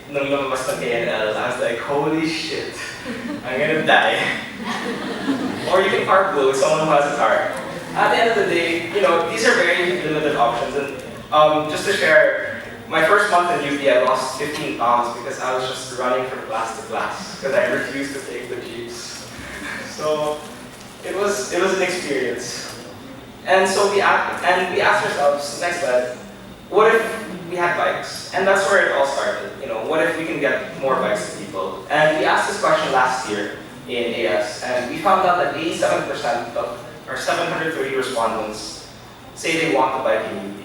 nung lumabas ng KNL, I was like, holy shit, I'm gonna die. Or you can carpool with someone who has a car. At the end of the day, these are very limited options. And just to share, my first month in UP, I lost 15 pounds because I was just running from class to class because I refused to take the jeeps. So it was an experience. And so we asked ourselves, next slide, what if we had bikes? And that's where it all started. What if we can get more bikes to people? And we asked this question last year in AS, and we found out that 87% of our 730 respondents say they want a bike in UP,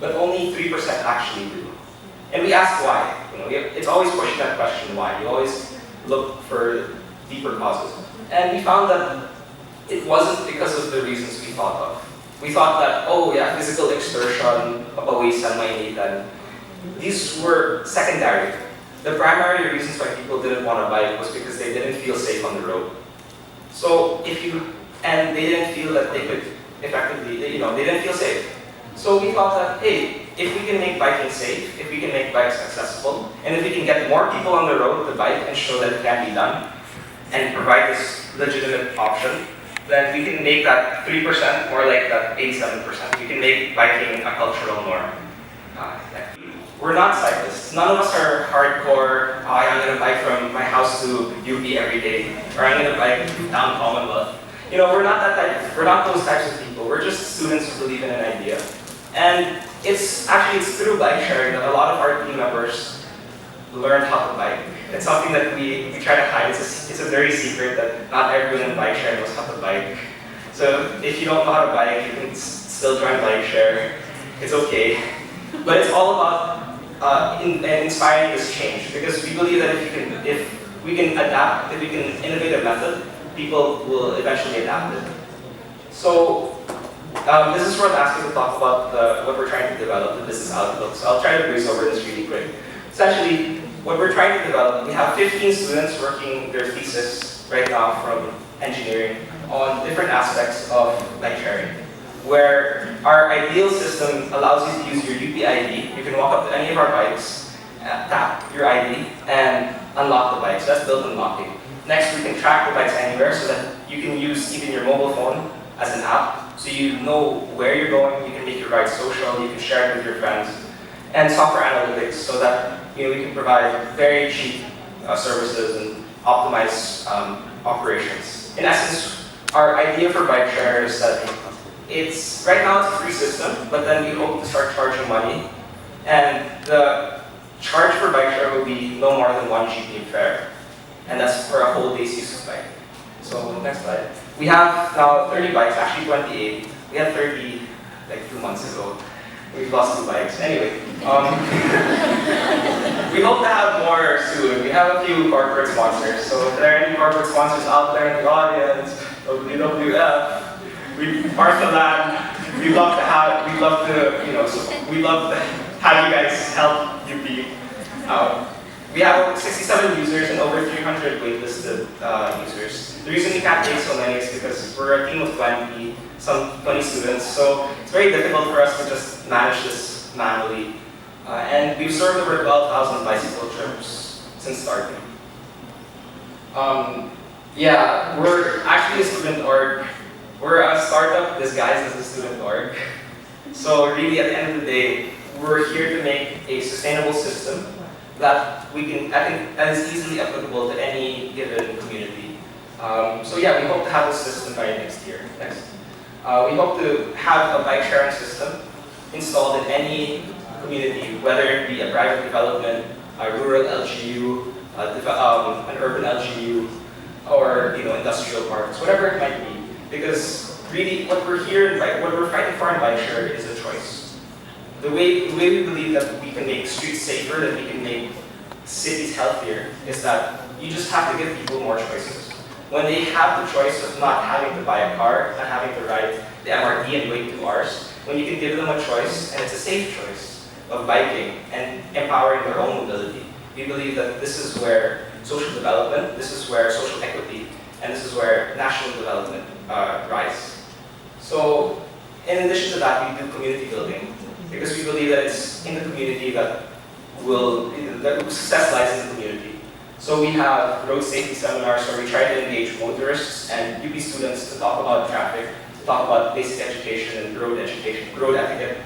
but only 3% actually do. And we asked why. It's always pushing that question, why? You always look for deeper causes. And we found that it wasn't because of the reasons we thought of. We thought that, oh yeah, physical exertion, papawisan, mainitan. These were secondary. The primary reasons why people didn't want to bike was because they didn't feel safe on the road. So and they didn't feel that they could effectively, they didn't feel safe. So we thought that, hey, if we can make biking safe, if we can make bikes accessible, and if we can get more people on the road to bike and show that it can be done, and provide this legitimate option, then we can make that 3% more like that 87%. We can make biking a cultural norm. We're not cyclists. None of us are hardcore, I'm going to bike from my house to UP every day, or I'm going to bike down Commonwealth. We're not that type. We're not those types of people. We're just students who believe in an idea. And it's through bike sharing that a lot of our team members learned how to bike. It's something that we try to hide. It's a dirty secret that not everyone in bike share knows how to bike. So if you don't know how to bike, you can still join bike share. It's okay. But it's all about inspiring this change, because we believe that if we can innovate a method, people will eventually adapt it. So this is where I'm asking to talk about what we're trying to develop, the business outlook. So I'll try to breeze over this really quick. Essentially, what we're trying to develop, we have 15 students working their thesis right now from engineering on different aspects of bike sharing, where our ideal system allows you to use your UP ID. You can walk up to any of our bikes, tap your ID, and unlock the bike. So that's built unlocking. Next, we can track the bikes anywhere so that you can use even your mobile phone as an app, so you know where you're going, you can make your ride social, you can share it with your friends. And software analytics, so that we can provide very cheap services and optimize operations. In essence, our idea for bike share is that right now it's a free system, but then we hope to start charging money. And the charge for bike share will be no more than 1 GP fare. And that's for a whole day's use of bike. So next slide. We have now 30 bikes, actually 28. We had 30 like 2 months ago. We've lost 2 bikes. Anyway, we hope to have more soon. We have a few corporate sponsors. So if there are any corporate sponsors out there in the audience, WWF, Marthaland, we'd love to have you guys help UP out. We have 67 users and over 300 waitlisted users. The reason we can't take so many is because we're a team of 20 students, so it's very difficult for us to just manage this manually. And we've served over 12,000 bicycle trips since starting. We're actually a student org. We're a startup disguised as a student org. So really, at the end of the day, we're here to make a sustainable system that that is easily applicable to any given community. We hope to have this system by next year. Next. We hope to have a bike sharing system installed in any community, whether it be a private development, a rural LGU, an urban LGU, or industrial parks, whatever it might be. Because really, what we're fighting for in bike share is a choice. The way we believe that we can make streets safer, that we can make cities healthier, is that you just have to give people more choices. When they have the choice of not having to buy a car, not having to ride the MRT and wait 2 hours, when you can give them a choice, and it's a safe choice, of biking and empowering their own mobility, we believe that this is where social development, this is where social equity, and this is where national development rise. So, in addition to that, we do community building, because we believe that it's in the community that success lies in the community. So we have road safety seminars where we try to engage motorists and UP students to talk about traffic, to talk about basic education and road etiquette.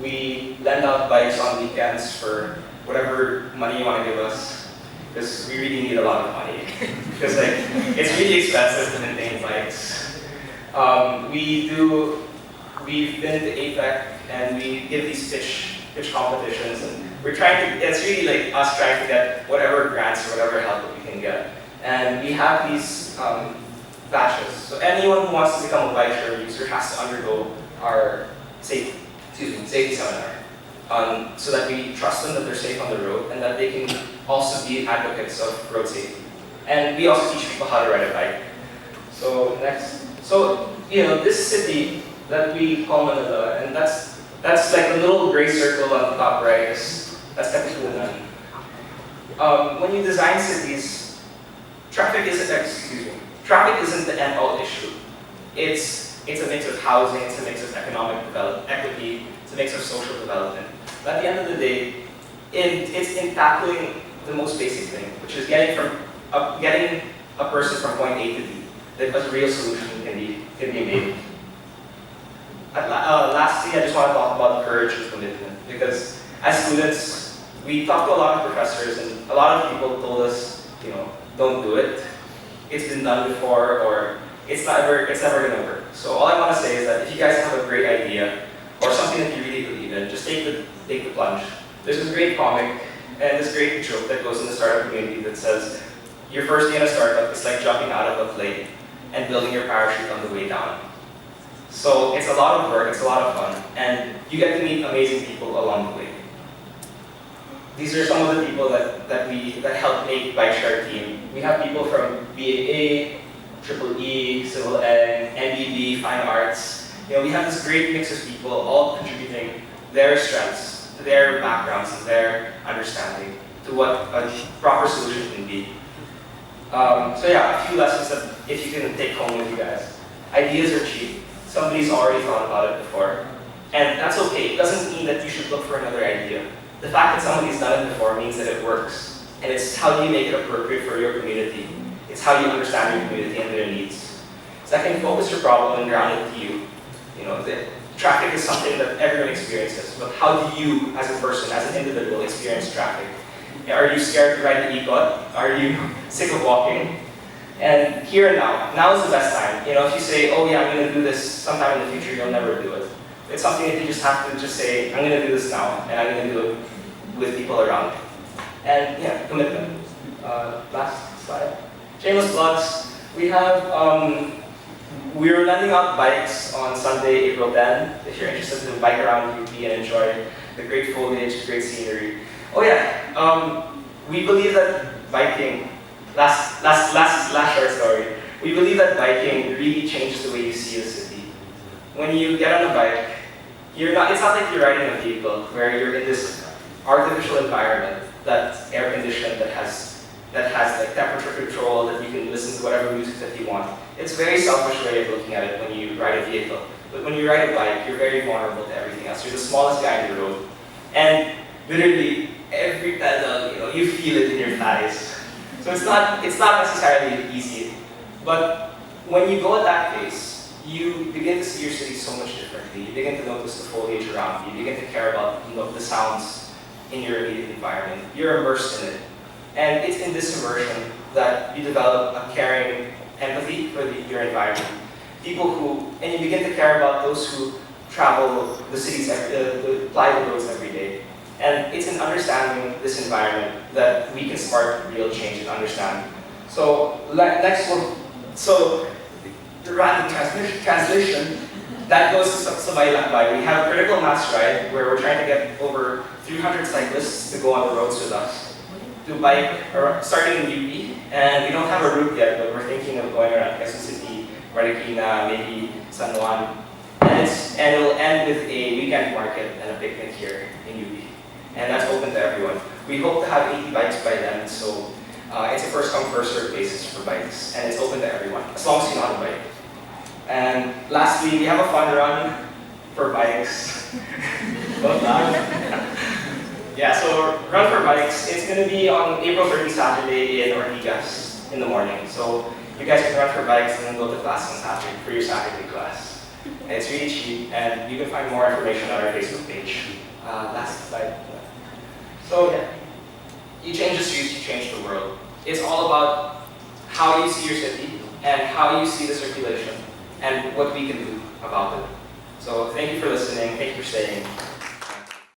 We lend out bikes on weekends for whatever money you want to give us, because we really need a lot of money. Because it's really expensive to maintain bikes. We've been to APEC and we give these pitch competitions, and it's really like us trying to get whatever grants or whatever help that we can get. And we have these batches. So anyone who wants to become a bike share user has to undergo our safety seminar, so that we trust them that they're safe on the road and that they can also be advocates of road safety. And we also teach people how to ride a bike. So next, this city that we call Manila, and that's like a little gray circle on the top right. That's Katipunan. When you design cities, traffic isn't the end-all issue. It's a mix of housing, it's a mix of economic equity, it's a mix of social development. But at the end of the day, it's in tackling the most basic thing, which is getting a person from point A to B, that a real solution can be made. Lastly, I just want to talk about courage and commitment, because as students, we talked to a lot of professors, and a lot of people told us, don't do it. It's been done before, or it's never going to work. So all I want to say is that if you guys have a great idea or something that you really believe in, just take the plunge. There's this great comic and this great joke that goes in the startup community that says, your first day in a startup is like jumping out of a plane and building your parachute on the way down. So it's a lot of work, it's a lot of fun, and you get to meet amazing people along the way. These are some of the people that help make Bike Share team. We have people from BAA, Triple E, Civil Eng, MBB, Fine Arts. We have this great mix of people all contributing their strengths, their backgrounds, and their understanding to what a proper solution can be. A few lessons that if you can take home with you guys. Ideas are cheap. Somebody's already thought about it before. And that's okay. It doesn't mean that you should look for another idea. The fact that somebody's done it before means that it works. And it's how do you make it appropriate for your community. It's how you understand your community and their needs. Second, focus your problem and ground it to you. The traffic is something that everyone experiences, but how do you, as a person, as an individual, experience traffic? Are you scared to ride the ECOT? Are you sick of walking? And here and now is the best time. If you say, oh yeah, I'm going to do this sometime in the future, you'll never do it. It's something that you just have to just say, I'm going to do this now, and I'm going to do it with people around. And yeah, commitment. Last slide. Shameless plugs. We have, we're lending out bikes on Sunday, April 10. If you're interested to bike around UP and enjoy the great foliage, the great scenery. Oh yeah, we believe that biking, last short story, we believe that biking really changes the way you see the city. When you get on a bike, it's not like you're riding a vehicle where you're in this artificial environment that's air conditioned, that has like temperature control, that you can listen to whatever music that you want. It's a very selfish way of looking at it when you ride a vehicle. But when you ride a bike, you're very vulnerable to everything else. You're the smallest guy in the road. And literally, every pedal, you feel it in your thighs. So it's not necessarily easy. But when you go at that pace, you begin to see your city so much differently. You begin to notice the foliage around you. You begin to care about the sounds in your immediate environment. You're immersed in it. And it's in this immersion that you develop a caring empathy for your environment. And you begin to care about those who travel the cities, ply the roads every day. And it's in understanding this environment that we can spark real change and understand. So next one, so the random translation, that goes to Sabay Lakbay. We have a critical mass ride where we're trying to get over 300 cyclists to go on the roads with us, to bike, starting in UP. And we don't have a route yet, but we're thinking of going around Quezon City, Marikina, maybe San Juan. And it'll end with a weekend market and a picnic here in UP. And that's open to everyone. We hope to have 80 bikes by then, so it's a first come, first served basis for bikes. And it's open to everyone, as long as you know how to bike. And lastly, we have a fun run for bikes. Don't laugh. Yeah, so Run for Bikes, it's going to be on April 30, Saturday in Ortigas in the morning. So you guys can run for bikes and then go to class on Saturday for your Saturday class. And it's really cheap, and you can find more information on our Facebook page. Last slide. So yeah, you change the streets, you change the world. It's all about how you see your city and how you see the circulation and what we can do about it. So thank you for listening, thank you for staying.